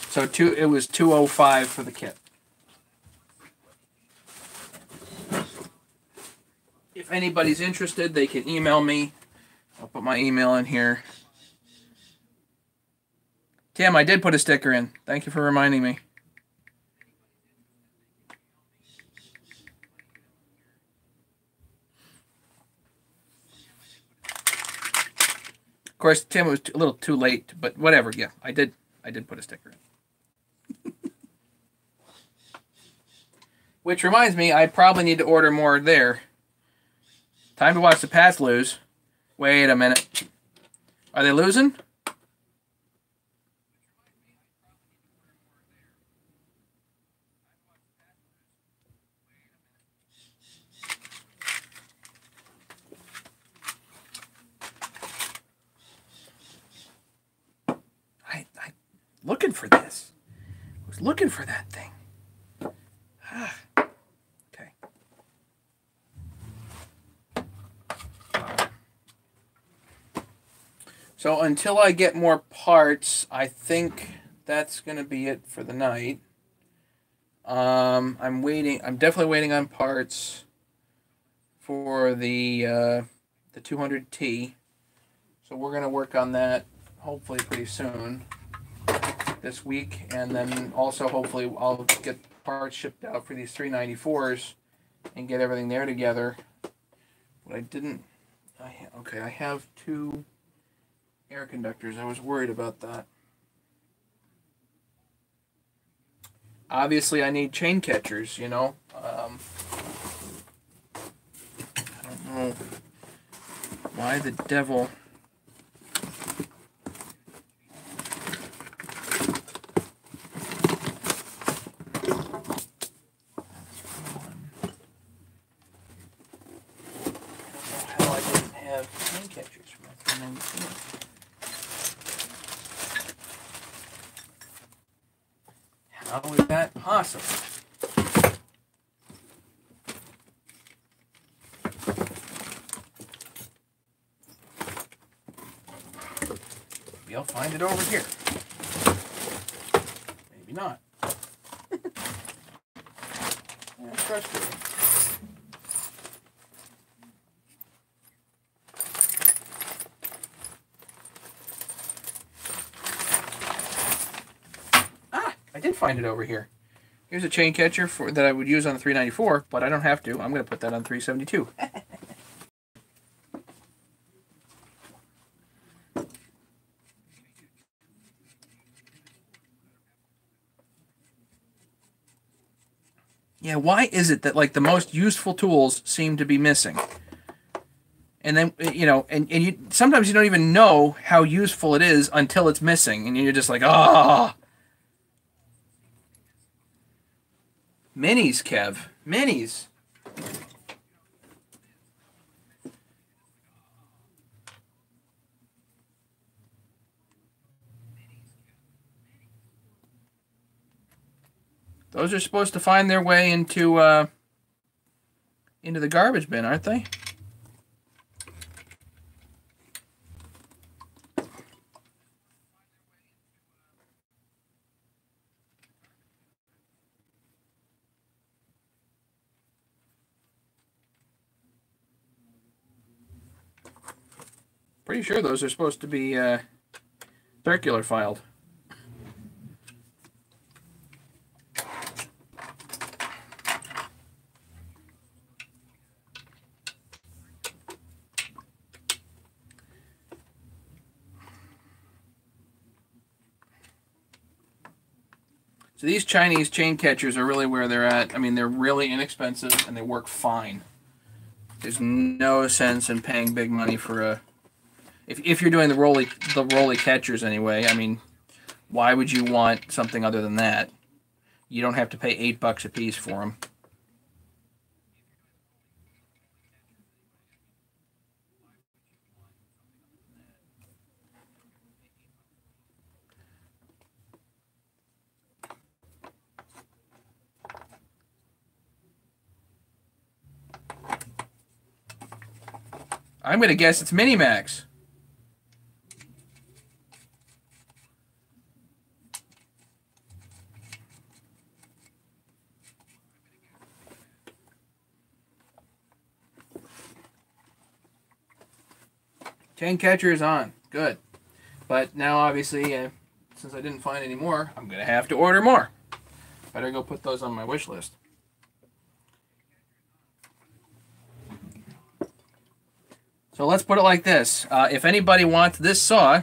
So it was $205 for the kit. If anybody's interested, they can email me. I'll put my email in here. Tim, I did put a sticker in. Thank you for reminding me. Of course, Tim, it was a little too late, but whatever. Yeah, I did put a sticker in. Which reminds me, I probably need to order more there. Time to watch the Pats lose. Wait a minute. Are they losing? I looking for this. I was looking for that thing. Okay. So until I get more parts, I think that's going to be it for the night. I'm waiting. I'm definitely waiting on parts for the 200T. So we're going to work on that hopefully pretty soon this week, and then also hopefully I'll get parts shipped out for these 394s and get everything there together. But I didn't. Okay, I have 2 air conductors. I was worried about that. Obviously, I need chain catchers, you know. I don't know why the devil. How I didn't have chain catchers for my 394. How is that possible? Maybe I'll find it over here. Maybe not. Yeah, frustrating. I did find it over here. Here's a chain catcher that I would use on the 394, but I don't have to. I'm going to put that on 372. Yeah, why is it that like the most useful tools seem to be missing? And then, you know, and you sometimes you don't even know how useful it is until it's missing, and you're just like, ah. Minis, Kev. Minis. Those are supposed to find their way into the garbage bin, aren't they? Pretty sure those are supposed to be circular filed. So these Chinese chain catchers are really where they're at. I mean, they're really inexpensive and they work fine. There's no sense in paying big money for a. If you're doing the rolly catchers anyway, I mean, why would you want something other than that? You don't have to pay $8 a piece for them. I'm going to guess it's Minimax. Chain catcher is on. Good. But now, obviously, since I didn't find any more, I'm going to have to order more. Better go put those on my wish list. So let's put it like this. If anybody wants this saw,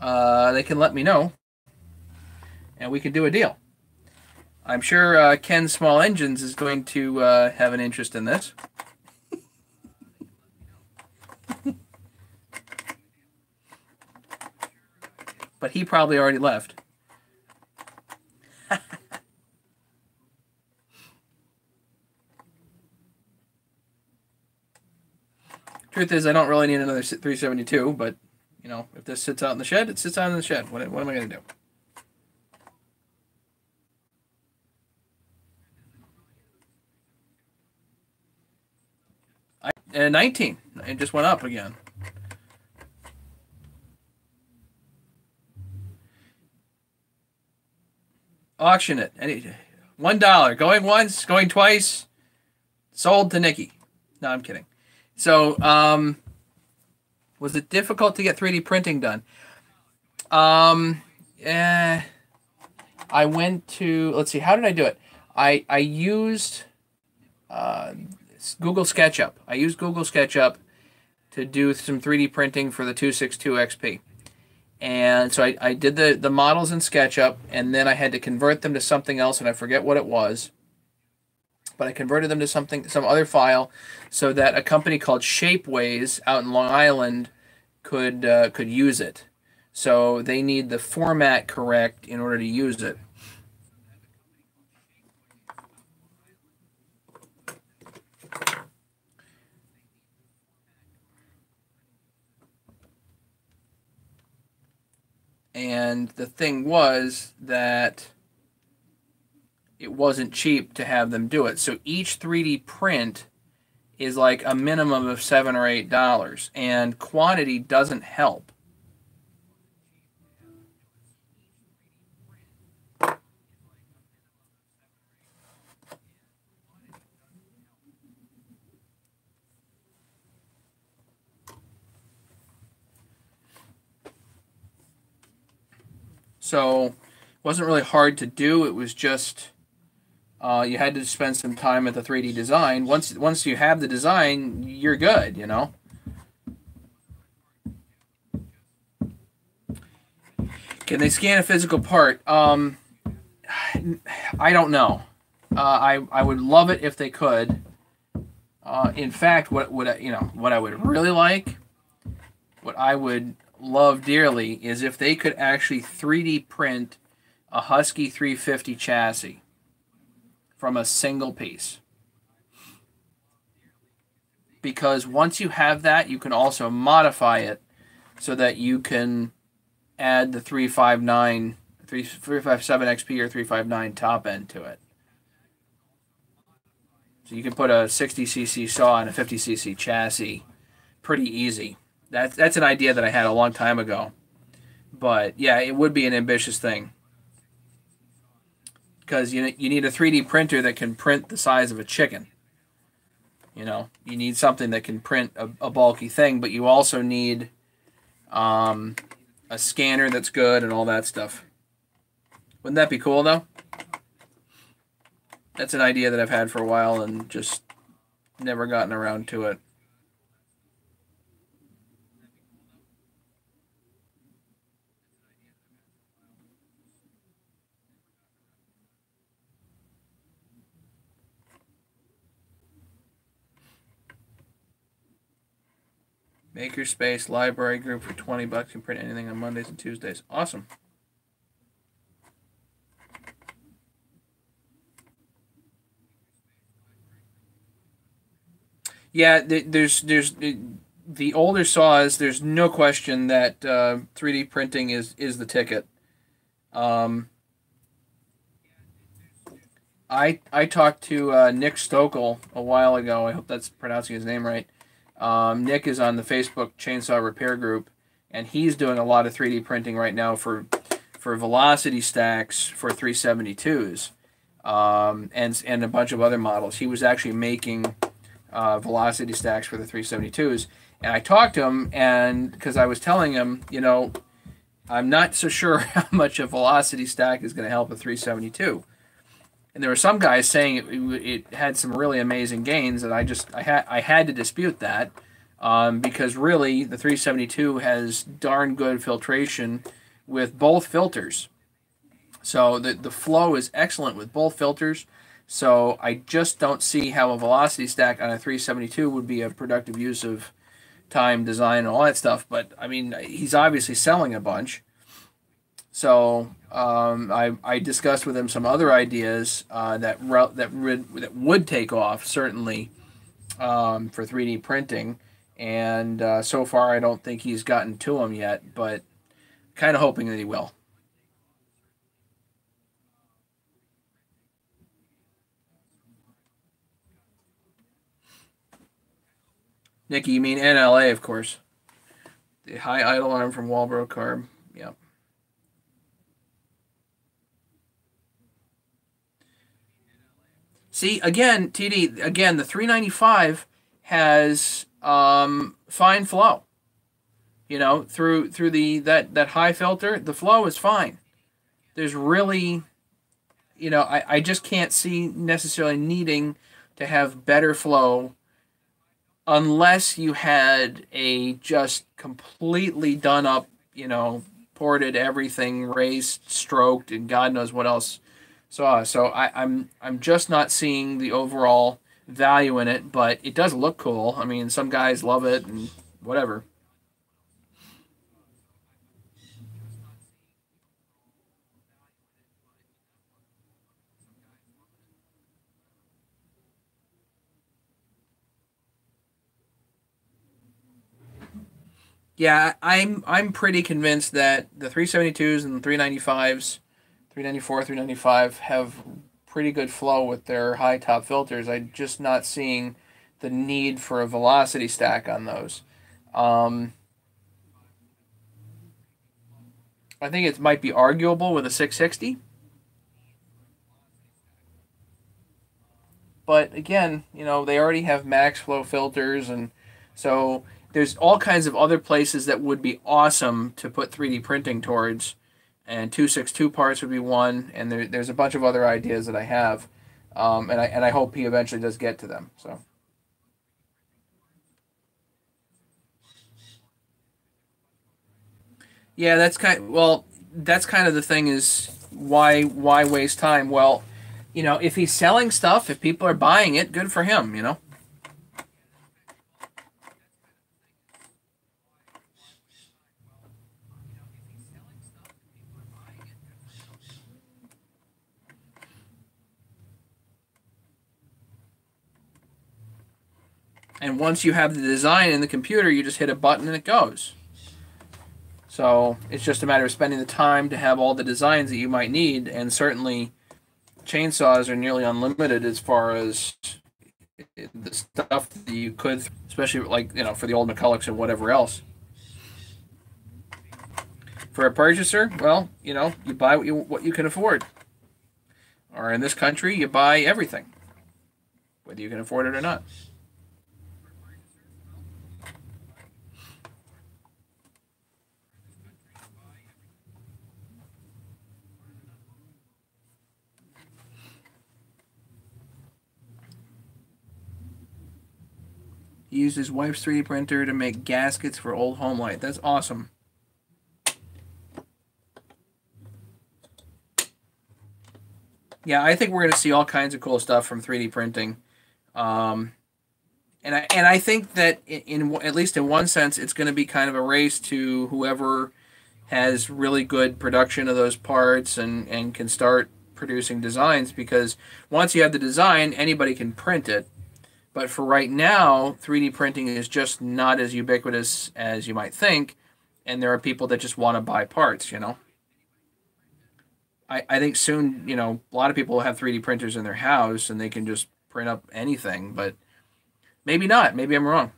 they can let me know, and we can do a deal. I'm sure Ken Small Engines is going to have an interest in this. But he probably already left. Truth is, I don't really need another 372, but, you know, if this sits out in the shed, it sits out in the shed. What am I going to do? 19. It just went up again. Auction it. $1. Going once, going twice. Sold to Nikki. No, I'm kidding. So, was it difficult to get 3D printing done? I went to, let's see, how did I do it? I used Google SketchUp. I used Google SketchUp to do some 3D printing for the 262 XP. And so I did the models in SketchUp, and then I had to convert them to something else, and I forget what it was. But I converted them to some other file so that a company called Shapeways out in Long Island could use it. So they need the format correct in order to use it. And the thing was that it wasn't cheap to have them do it. So each 3D print is like a minimum of $7 or $8, and quantity doesn't help. So it wasn't really hard to do. It was just you had to spend some time at the 3D design. Once you have the design, you're good, you know. Can they scan a physical part? I don't know. I would love it if they could. In fact, what I would really like, what I would love dearly, is if they could actually 3D print a Husky 350 chassis from a single piece. Because once you have that, you can also modify it so that you can add the 357 XP or 359 top end to it. So you can put a 60cc saw and a 50cc chassis pretty easy. That's an idea that I had a long time ago. But yeah, it would be an ambitious thing. Because you need a 3D printer that can print the size of a chicken. You know, you need something that can print a bulky thing, but you also need a scanner that's good and all that stuff. Wouldn't that be cool, though? That's an idea that I've had for a while and just never gotten around to it. Makerspace library group for $20. You can print anything on Mondays and Tuesdays. Awesome. Yeah, there's the older saws. There's no question that 3D printing is the ticket. I talked to Nick Stokel a while ago. I hope that's pronouncing his name right. Nick is on the Facebook Chainsaw Repair Group, and he's doing a lot of 3D printing right now for velocity stacks for 372s, and a bunch of other models. He was actually making velocity stacks for the 372s, and I talked to him, and because I was telling him, I'm not so sure how much a velocity stack is going to help a 372. And there were some guys saying it had some really amazing gains, and I had to dispute that, because really the 372 has darn good filtration with both filters. So the flow is excellent with both filters. So I just don't see how a velocity stack on a 372 would be a productive use of time, design, and all that stuff. But I mean, he's obviously selling a bunch. So I discussed with him some other ideas that would take off, certainly, for 3D printing. And so far, I don't think he's gotten to them yet, but kind of hoping that he will. Nikki, you mean NLA, of course. The high idle arm from Walbro Carb. Yep. See, again, TD, again, the 395 has fine flow. Through that high filter, the flow is fine. There's really, I just can't see necessarily needing to have better flow unless you had a just completely done up, ported everything, raised, stroked, and God knows what else. So I'm just not seeing the overall value in it, but it does look cool. I mean, some guys love it and whatever. Yeah, I'm pretty convinced that the 372s and the 395s, 394, 395 have pretty good flow with their high top filters. I'm just not seeing the need for a velocity stack on those. Um, I think it might be arguable with a 660, but again, they already have max flow filters, and so there's all kinds of other places that would be awesome to put 3D printing towards, and 262 parts would be one, and there's a bunch of other ideas that I have, and I hope he eventually does get to them. So yeah, that's kind of the thing is why waste time? Well, if he's selling stuff, if people are buying it, good for him. And once you have the design in the computer, you just hit a button and it goes. So it's just a matter of spending the time to have all the designs that you might need, and certainly chainsaws are nearly unlimited as far as the stuff that you could, especially like for the old McCullochs and whatever else. For a purchaser, well, you buy what you can afford, or in this country, you buy everything, whether you can afford it or not. He used his wife's 3D printer to make gaskets for old home light. That's awesome. Yeah, I think we're going to see all kinds of cool stuff from 3D printing. Um, and I think that at least in one sense, it's going to be kind of a race to whoever has really good production of those parts and can start producing designs, because once you have the design, anybody can print it. But for right now, 3D printing is just not as ubiquitous as you might think, and there are people that just want to buy parts. I think soon, a lot of people will have 3D printers in their house and they can just print up anything, but maybe not. Maybe I'm wrong.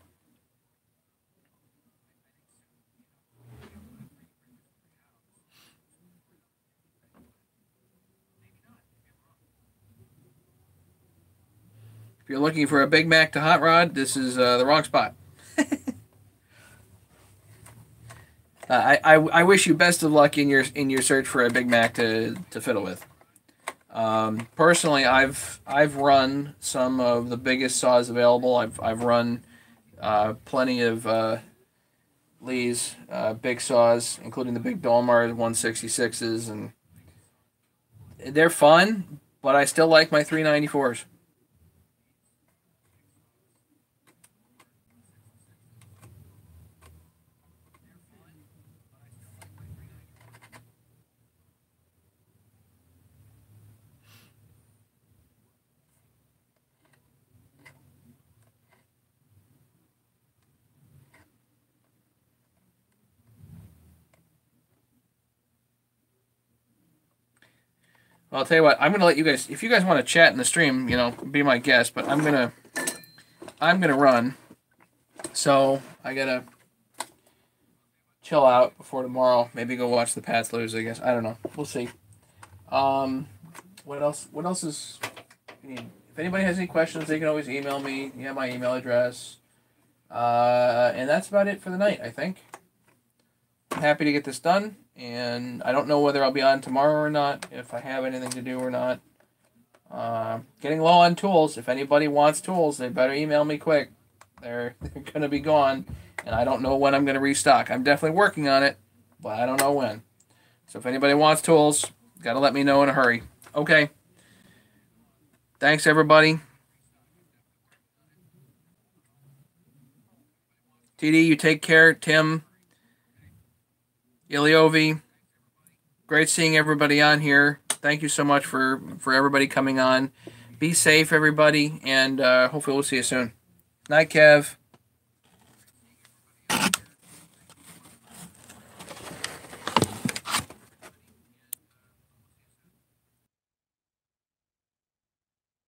If you're looking for a Big Mac to hot rod, this is the wrong spot. I wish you best of luck in your search for a Big Mac to fiddle with. Personally, I've run some of the biggest saws available. I've run plenty of Lee's big saws, including the big Dolmar 166s, and they're fun. But I still like my 394s. Well, I'll tell you what. I'm gonna let you guys. If you guys want to chat in the stream, be my guest. But I'm gonna run. So I gotta chill out before tomorrow. Maybe go watch the Pats lose. I guess I don't know. We'll see. What else? What else is? If anybody has any questions, they can always email me. You have my email address. And that's about it for the night, I think. I'm happy to get this done. And I don't know whether I'll be on tomorrow or not, if I have anything to do or not. Getting low on tools. If anybody wants tools, they better email me quick. They're going to be gone, and I don't know when I'm going to restock. I'm definitely working on it, but I don't know when. So if anybody wants tools, got to let me know in a hurry. Okay. Thanks, everybody. TD, you take care. Tim. Iliovi, great seeing everybody on here. Thank you so much for everybody coming on. Be safe, everybody, and hopefully we'll see you soon. Night, Kev.